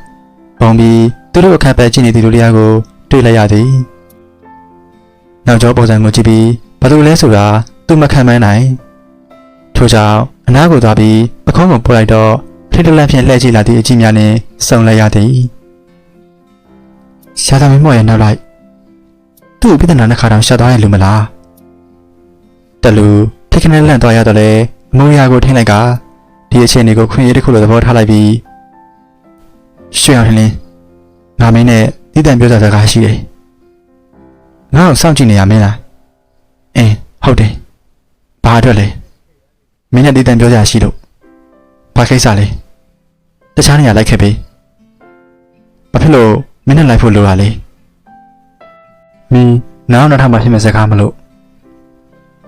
Speaker 1: ပုံပြီးသူတို့အခန်းပဲကြည့်နေသည့်လူတရားကိုတွေ့လိုက်ရသည်နောက်ကျောပုံစံကိုကြည့်ပြီးဘာလို့လဲဆိုတာသူမခံမနိုင်ထို့ကြောင့်အနားကိုသွားပြီးပခုံးကိုပို့လိုက်တော့ထိတ်တလန့်ဖြင့်လှည့်ကြည့်လာသည့်အကြည့်များနှင့်စုံလိုက်ရသည်ရှားသမီးမော်ရဲ့နောက်လိုက်သူ့ပြဿနာနှစ်ခါတောင်ရှာသွားရင်လူမလားတလူထိတ်ခနဲ့လန့်သွားရတော့လေအမိုးရာကိုထင်းလိုက်ကဒီအချိန်တွေကိုခွင့်ရတစ်ခုလိုသဘောထားလိုက်ပြီးရွှေအောင်ထင်းလင်းငါမင်းနဲ့တိတန်ပြောစကားရှိတယ်ငါ့ကိုစောင့်ကြည့်နေရမင်းလားအင်းဟုတ်တယ်ဘာအတွက်လဲမင်းနဲ့တိတန်ပြောစရာရှိလို့ဘာကိစ္စလဲတခြားနေရာလိုက်ခဲ့ပြီဘာဖြစ်လို့မင်းနဲ့လိုက်ဖို့လိုတာလဲမင်းနောက်နောက်ထပ်မှဖြစ်မဲ့စကားမလို့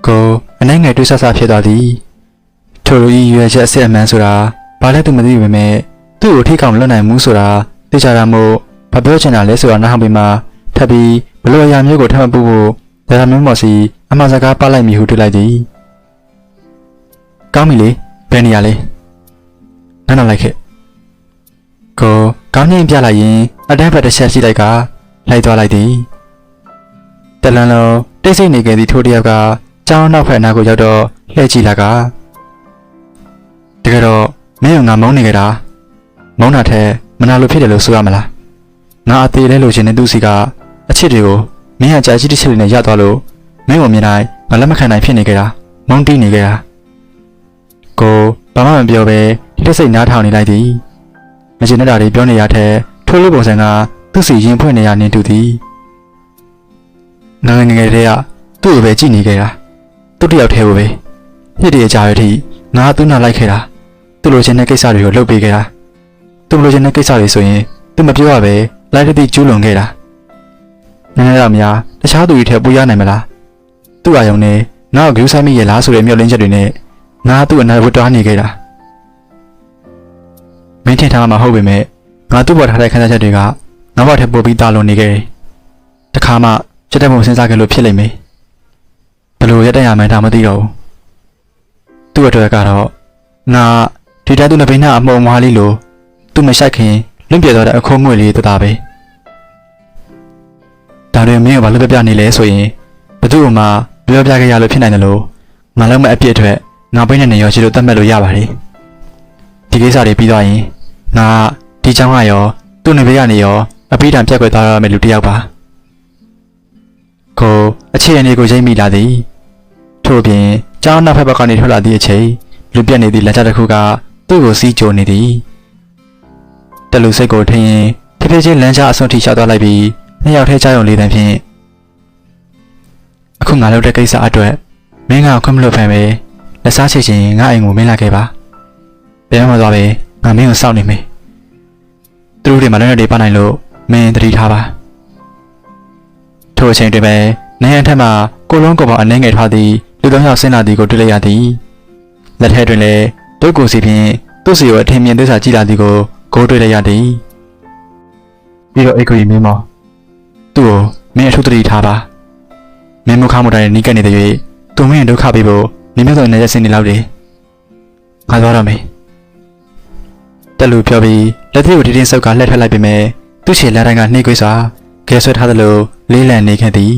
Speaker 1: ကိုအနိုင်ငယ်တွေးဆဆဖြစ်သွားသည်ထိုလိုကြီးရွယ်ချက်အစစ်အမှန်ဆိုတာဘာလဲသူမသိပေမဲ့သူ့ကိုထိကောင်မလွတ်နိုင်ဘူးဆိုတာသိကြတာမို့ဘာပြောချင်တာလဲဆိုတာနားဟောင်းပြီးမှထပ်ပြီးဘလို့အရာမျိုးကိုထပ်မပူဖို့ဒါရမင်းမော်စီအမှန်စကားပါလိုက်မိဟုတွေ့လိုက်သည်ကောင်းပြီလေဘယ်နေရာလဲနောက်လိုက်ခဲ့ကိုကောင်းငိမ့်ပြလိုက်ရင်အတန်းဘက်တစ်ချက်ရှိလိုက်က လိုက်သွားလိုက်သည်တလန်လုံးတိတ်ဆိတ်နေခဲ့သည့်ထိုတယောက်ကကျောင်းနောက်ဖက်အနားကိုရောက်တော့လှည့်ကြည့်လာကတကယ်တော့မင်းကငါမုန်းနေကြတာမုန်းတာထက်မနာလို့ဖြစ်တယ်လို့ဆိုရမလားငါအသေးလဲလို့ရှင်တဲ့သူစီကအချစ်တွေကိုမင်းကကြာကြီးတစ်ချက်လေးနဲ့ရသွားလို့မင်းကိုမြင်တိုင်းငါလက်မခံနိုင်ဖြစ်နေကြတာမုန်းတီးနေကြတာကိုဘာမှမပြောဘဲဒီတစ်စိတ်နားထောင်နေလိုက်သည်မချင်တဲ့တာတွေပြောနေရတဲ့ထိုးလို့ပုံစံကသူ့စီရင်ဖွင့်နေရနေတူသည်ငငယ်ငယ်တည်းကသူ့ကိုပဲကြည့်နေကြတာသူ့တယောက်တည်းကိုပဲနှစ်တည်းကြာရတဲ့အထိငါသူ့နာလိုက်ခဲ့တာသူ့လိုချင်တဲ့ကိစ္စတွေကိုလုပ်ပေးခဲ့တာသူ့လိုချင်တဲ့ကိစ္စတွေဆိုရင်သူမပြောရပဲလိုက်တည်ကျူးလွန်ခဲ့တာနည်းနည်းတော့များတခြားသူတွေထက်ပူရနိုင်မလားသူ့အာယုံနဲ့ငါ့ကိုဂရုစိုက်မိရဲ့လားဆိုတဲ့မျှော်လင့်ချက်တွေနဲ့ငါသူ့အနာဝတ်တွားနေခဲ့တာမင်းထင်ထားမှာမဟုတ်ပေမဲ့ငါသူ့ပေါ်ထားတဲ့ခံစားချက်တွေကငါ့ဘောထက်ပိုပြီးတာလွန်နေခဲ့တယ်တခါမှချက်တဲ့ပုံစဉ်းစားခဲ့လို့ဖြစ်လိမ့်မယ်ဘလို့ရက်တရမှန်းတာမသိတော့ဘူးသူ့အတွက်ကတော့ငါဒီတိုင်းသူ့လက်ဘိန်းနာအမှုံမွားလေးလို့သူ့မဆိုင်ခင်လွင့်ပြသွားတဲ့အခိုးငွေလေးတသားပဲဒါတွေမင်းကဘာလို့ပြနေလဲဆိုရင်ဘသူ့မှပြောပြခဲ့ရလို့ဖြစ်နိုင်တယ်လို့ငါလုံးမဲ့အပြစ်အတွက်ငါပိတ်နေရောရှိလို့တတ်မှတ်လို့ရပါတယ်ဒီကိစ္စတွေပြီးသွားရင်ငါဒီချောင်းကရောသူ့နေဘေးကနေရောအပိဓာန်ပြက်ကွယ်သွားရမယ်လူတစ်ယောက်ပါကိုအခြေအနေကိုရိပ်မိလာသည်ထို့ပြင်ကျောင်းနောက်ဖက်ဘက်ကနေထွက်လာသည့်အချိန်လူပြက်နေသည့်လက်ချက်တစ်ခုကသူ့ကိုစီးကြိုနေသည်တလူစိတ်ကိုထင်ရင်ဖြည်းဖြည်းချင်းလမ်းကြားအစွန်ထိလျှောက်သွားလိုက်ပြီးနှစ်ယောက်ထဲကြားရုံလေးတန်းဖြင့်အခုငါလုပ်တဲ့ကိစ္စအတွက်မင်းကခွင့်မလွတ်ဖန်ပဲလက်စားချေချင်းငါအိမ်ကိုမင်းလာခဲ့ပါပြန်မသွားပဲငါမင်းကိုစောင့်နေမယ်သူတို့တွေမလည်းတွေပါနိုင်လို့မင်းတတိထားပါထို့အချိန်တွင်ပဲနိုင်ရန်ထက်မှကိုလုံးကိုပေါ်အနှဲငယ်ထားသည့်လူသုံးယောက်ဆင်းလာသည်ကိုတွေ့လိုက်ရသည်လက်ထဲတွင်လည်းဒုက္ကိုစီဖြင့်သူ့စီကိုအထင်မြင်သစ္စာကြည့်လာသည်ကိုတွေ့လိုက်ရသည်ပြီးတော့အိတ်ကိုမင်းမောသူ့ကိုမင်းအထုတတိထားပါမင်းမခါမတိုင်းနီးကပ်နေတဲ့၍သူမင်းဒုက္ခပေးဖို့နေမျိုးစုံနေရစင်းနေလောက်တယ်ငါသွားတော့မယ်တက်လူပြောပြီးလက်သေးကိုဒီတင်းဆုပ်ကလှည့်ထွက်လိုက်ပေမဲ့သူ့ခြေလက်တိုင်းကနှိမ့်ကွေးစွာခဲဆွဲထားသလိုလေးလံနေခဲ့သည်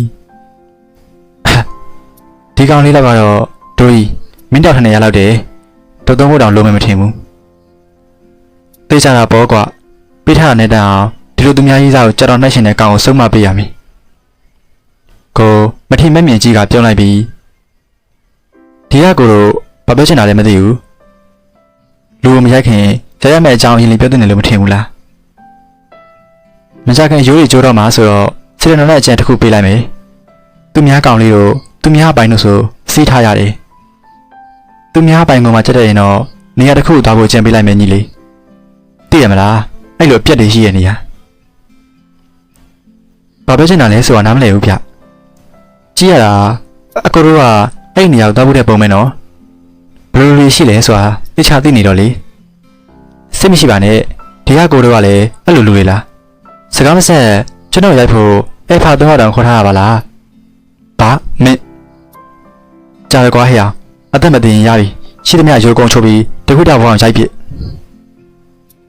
Speaker 1: ဒီကောင်လေးကတော့တို့ကြီးမင်းတောက်ထနေရလောက်တယ်တော်တော်မို့တောင်လုံးမထင်ဘူးသိကြတာပေါ့ကွာပြထားတဲ့တောင်ဒီလိုသူများကြီးစားကိုကြောက်တော့နှိုက်ရှင်တဲ့ကောင်ကိုဆုံးမပေးရမည်ကိုမထင်မဲ့မြင်ကြီးကပြုံးလိုက်ပြီးဒီကကိုတို့ဘာပြောချင်တာလဲမသိဘူးလူကိုမရိုက်ခင်ရရမဲ့အကြောင်းအရင်လေးပြောတဲ့နေလို့မထင်ဘူးလားမကြခင်ရိုးရီကြိုးတော့မှာဆိုတော့စီရနနဲ့အကြံတစ်ခုပေးလိုက်မယ်သူများကောင်လေးတို့သူများအပိုင်တို့ဆိုစီးထားရတယ်သူများအပိုင်ကမှချက်တဲ့ရင်တော့နေရာတစ်ခုသွားဖို့ကြံပေးလိုက်မယ်ညီလေးသိရမလားအဲ့လိုအပြက်တွေရှိရနေရဘာပြောချင်တာလဲဆိုတာနားမလည်ဘူးဗျကြည့်ရတာအကိုတို့ကအဲ့နေရာကိုသွားဖို့တဲ့ပုံပဲနော်ဘယ်လိုရှိလဲဆိုတာသိချသိနေတော့လေစိတ်မရှိပါနဲ့ဒီကကိုတို့ကလည်းအဲ့လိုလူတွေလားစကားမဆက်ကျွန်တော်ရိုက်ဖို့အဲ့ဖာတော့တောင်ခေါ်ထားရပါလားဘာမင်းကြားရကွာဟဲ့အောင်အသက်မတင်ရပြီရှိသမျှရိုးကုန်းချုပ်ပြီးတခုတောက်ဘောအောင်ရိုက်ပြစ်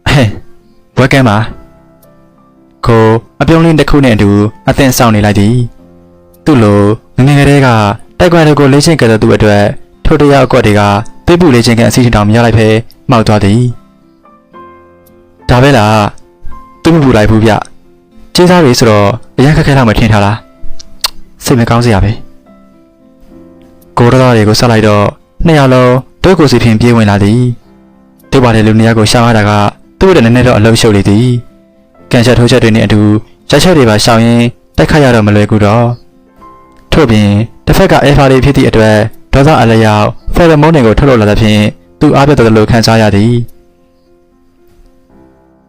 Speaker 1: ဟဲ့ဘွက်ကမ်းပါကိုအပြုံးလေးတစ်ခုနဲ့အတူအသင်ဆောင်နေလိုက်သည်သူ့လိုငငယ်ကလေးကတိုက်ကွက်တွေကိုလေးချင်းကတဲ့သူ့အတွက်ထိုတရအကွက်တွေကသိပ်ပူလေးချင်းကအစီအစဉ်တောင်မရလိုက်ဖဲမှောက်သွားသည်ဒါပဲလားသူ့မပူလိုက်ဘူးဗျကျေးစားတွေဆိုတော့အရင်ခက်ခဲလောက်မထင်ထားလားစိတ်မကောင်းစရာပဲကိုရတော်တွေကိုဆက်လိုက်တော့နှစ်ယောက်လုံးဒုက္ခစီဖြင့်ပြေးဝင်လာသည်တို့ပါတဲ့လူနှစ်ယောက်ကိုရှာရတာကသူ့ရဲ့နည်းနည်းတော့အလုံးရှုပ်လေသည်ကန်ချက်ထိုးချက်တွေနဲ့အတူရက်ချက်တွေပါရှောင်ရင်းတိုက်ခတ်ရတော့မလွယ်ကူတော့ထို့ပြင်တစ်ဖက်ကအဲဖာလေးဖြစ်သည့်အတွက်ဒေါသအလျောက်ဖယ်ရမုန်းတွေကိုထုတ်လို့လာတဲ့ဖြင့်သူအားပြတ်တယ်လို့ခံစားရသည်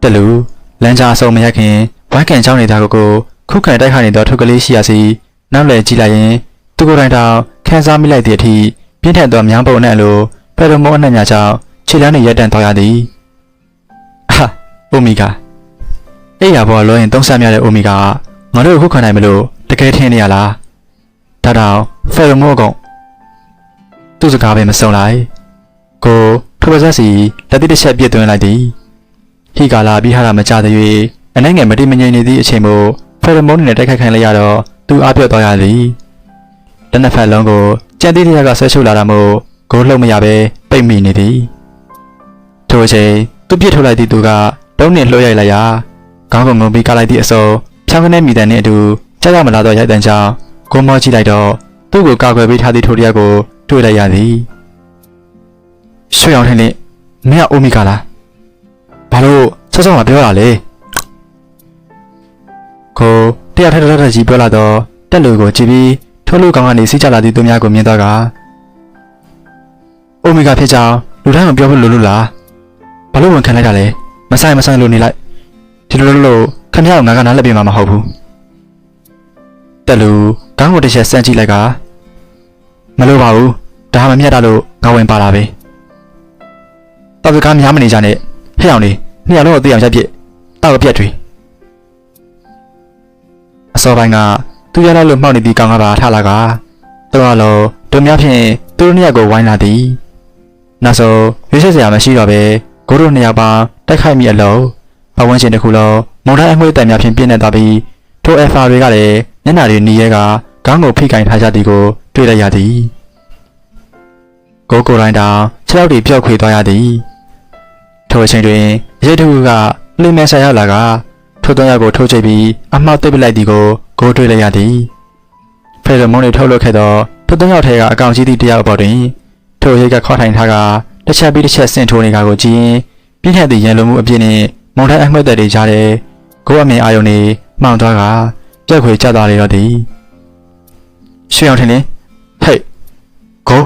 Speaker 1: တလူလမ်းကြားအစုံမရခင်ဝိုင်းကန်ချောင်းနေတာကိုခုခံတိုက်ခတ်နေသောထုတ်ကလေးရှိရစီနောက်လည်းကြည့်လိုက်ရင်သူကိုယ်တိုင်တောင်ခံစားမိလိုက်သည့်အထိပြင်းထန်သောမြောင်းပုံနဲ့အလိုဖယ်ရမုန်းအနှံ့များကြောင့်ခြေလမ်းတွေရက်တန့်သွားရသည်ဟာအိုမီဂါအဲ့ရဘောလောရင်သုံးဆမြတဲ့အိုမီဂါငါတို့ခုခံနိုင်မလို့တကယ်ထင်နေရလားဒါတောင်ဖယ်ရမုန်းကောင်သူ့စကားပဲမစုံလိုက်ကိုထိုပါဇက်စီလက်တိတစ်ချက်ပြစ်သွင်းလိုက်သည်ဟိကာလာပြီးဟာမကြသေး၍အနိုင်ငယ်မတိမငြိမ်နေသည့်အချိန်မို့ဘ ဖယ်ရမုန်းနဲ့တိုက်ခိုက်ခံလိုက်ရတော့သူအားပြော့သွားရသည်လက်နှစ်ဖက်လုံးကိုကြံသေးတဲ့ကဆွဲချုပ်လာတာမို့ဂိုးလှုပ်မရပဲပိတ်မိနေသည်ထိုအချိန်သူပြစ်ထုတ်လိုက်သည့်သူကတုံးနဲ့လှော်ရိုက်လိုက်ရာခေါင်းကငုံပြီးကလိုက်သည့်အစုံဖြောင်းကနေမိတန်နှင့်အတူကြောက်ရမလာတော့ရိုက်တန်ကြောင်းကိုမောကြည့်လိုက်တော့သူ့ကိုကာကွယ်ပေးထားသည့်ထိုတယောက်ကိုတွေ့လိုက်ရသည်ရွှေအောင်ထင်းနဲ့မင်းကအိုမီကာလားဘာလို့ဆက်ဆောက်မပြောတာလဲကိုတယောက်ထက်တစ်ထပ်ကြီးပြောလာတော့တက်လူကိုကြည့်ပြီးထိုးလူကောင်ကနေစီးကြလာသည့်သူများကိုမြင်တော့ကအိုမီဂါဖြစ်ကြောင်းလူတိုင်းမပြောဖို့လိုလို့လားဘာလို့ဝန်ခံလိုက်တာလဲမဆိုင်လို့နေလိုက်ဒီလိုလို့ခမရအောင်ငါကနားလက်ပြမှာမဟုတ်ဘူးတက်လူခေါင်းကိုတစ်ချက်စမ်းကြည့်လိုက်ကမလိုပါဘူးဒါမှမမြတ်တာလို့ငါဝင်ပါလာပဲတောက်စကားများမနေကြနဲ့ဟဲ့အောင်လေးနှစ်ယောက်လုံးကိုသိအောင်ချက်ပြစ်တောက်ကပြက်ထွေးအစောပိုင်းကသူရလောက်လို့မှောက်နေသည့်ကောင်ကပါထလာကတော်လုံးတို့များဖြင့်သူတို့နှစ်ယောက်ကိုဝိုင်းလာသည်နောက်ဆုံးရွေးချယ်စရာမရှိတော့ပဲကိုတို့နှစ်ယောက်ပါတိုက်ခိုက်မိအလုံးပဝန်းကျင်တစ်ခုလုံးမုံတိုင်းအမွှေးတံများဖြင့်ပြည့်နေသွားပြီးထိုအဖာတွေကလည်းမျက်နှာတွေနီးရဲကခေါင်းကိုဖိကင်ထားကြသည်ကိုတွေ့လိုက်ရသည်ကိုကိုတိုင်းတောင်ခြေထောက်တွေပြော့ခွေသွားရသည်ထိုအချိန်တွင်ရဲသူကလိမ့်မဲဆရာရောက်လာကထိုသုံးယောက်ကိုထိုးချိတ်ပြီးအမှောက်သိပ်ပလိုက်သည်ကိုတွေ့လိုက်ရသည်ဖယ်ရမုန်းတွေထုတ်လုပ်ခဲ့သောထိုသုံးယောက်ထဲကအကောင်ကြီးသည့်တယောက်အပေါ်တွင်ထိုရိတ်ကခေါ်ထိုင်ထားကတစ်ချက်ပြီးတစ်ချက်ဆင့်ထိုးနေကကိုကြည့်ရင်ပြင်းထန်သည့်ရန်လိုမှုအပြည့်နှင့်မုံတိုင်းအမှွက်သက်တွေကြားတဲ့ကိုအမြင်အာယုန်တွေမှောင်သွားကပြက်ခွေကျသွားလေတော့သည်ရွှေအောင်ထင်လင်းဟေ့ကို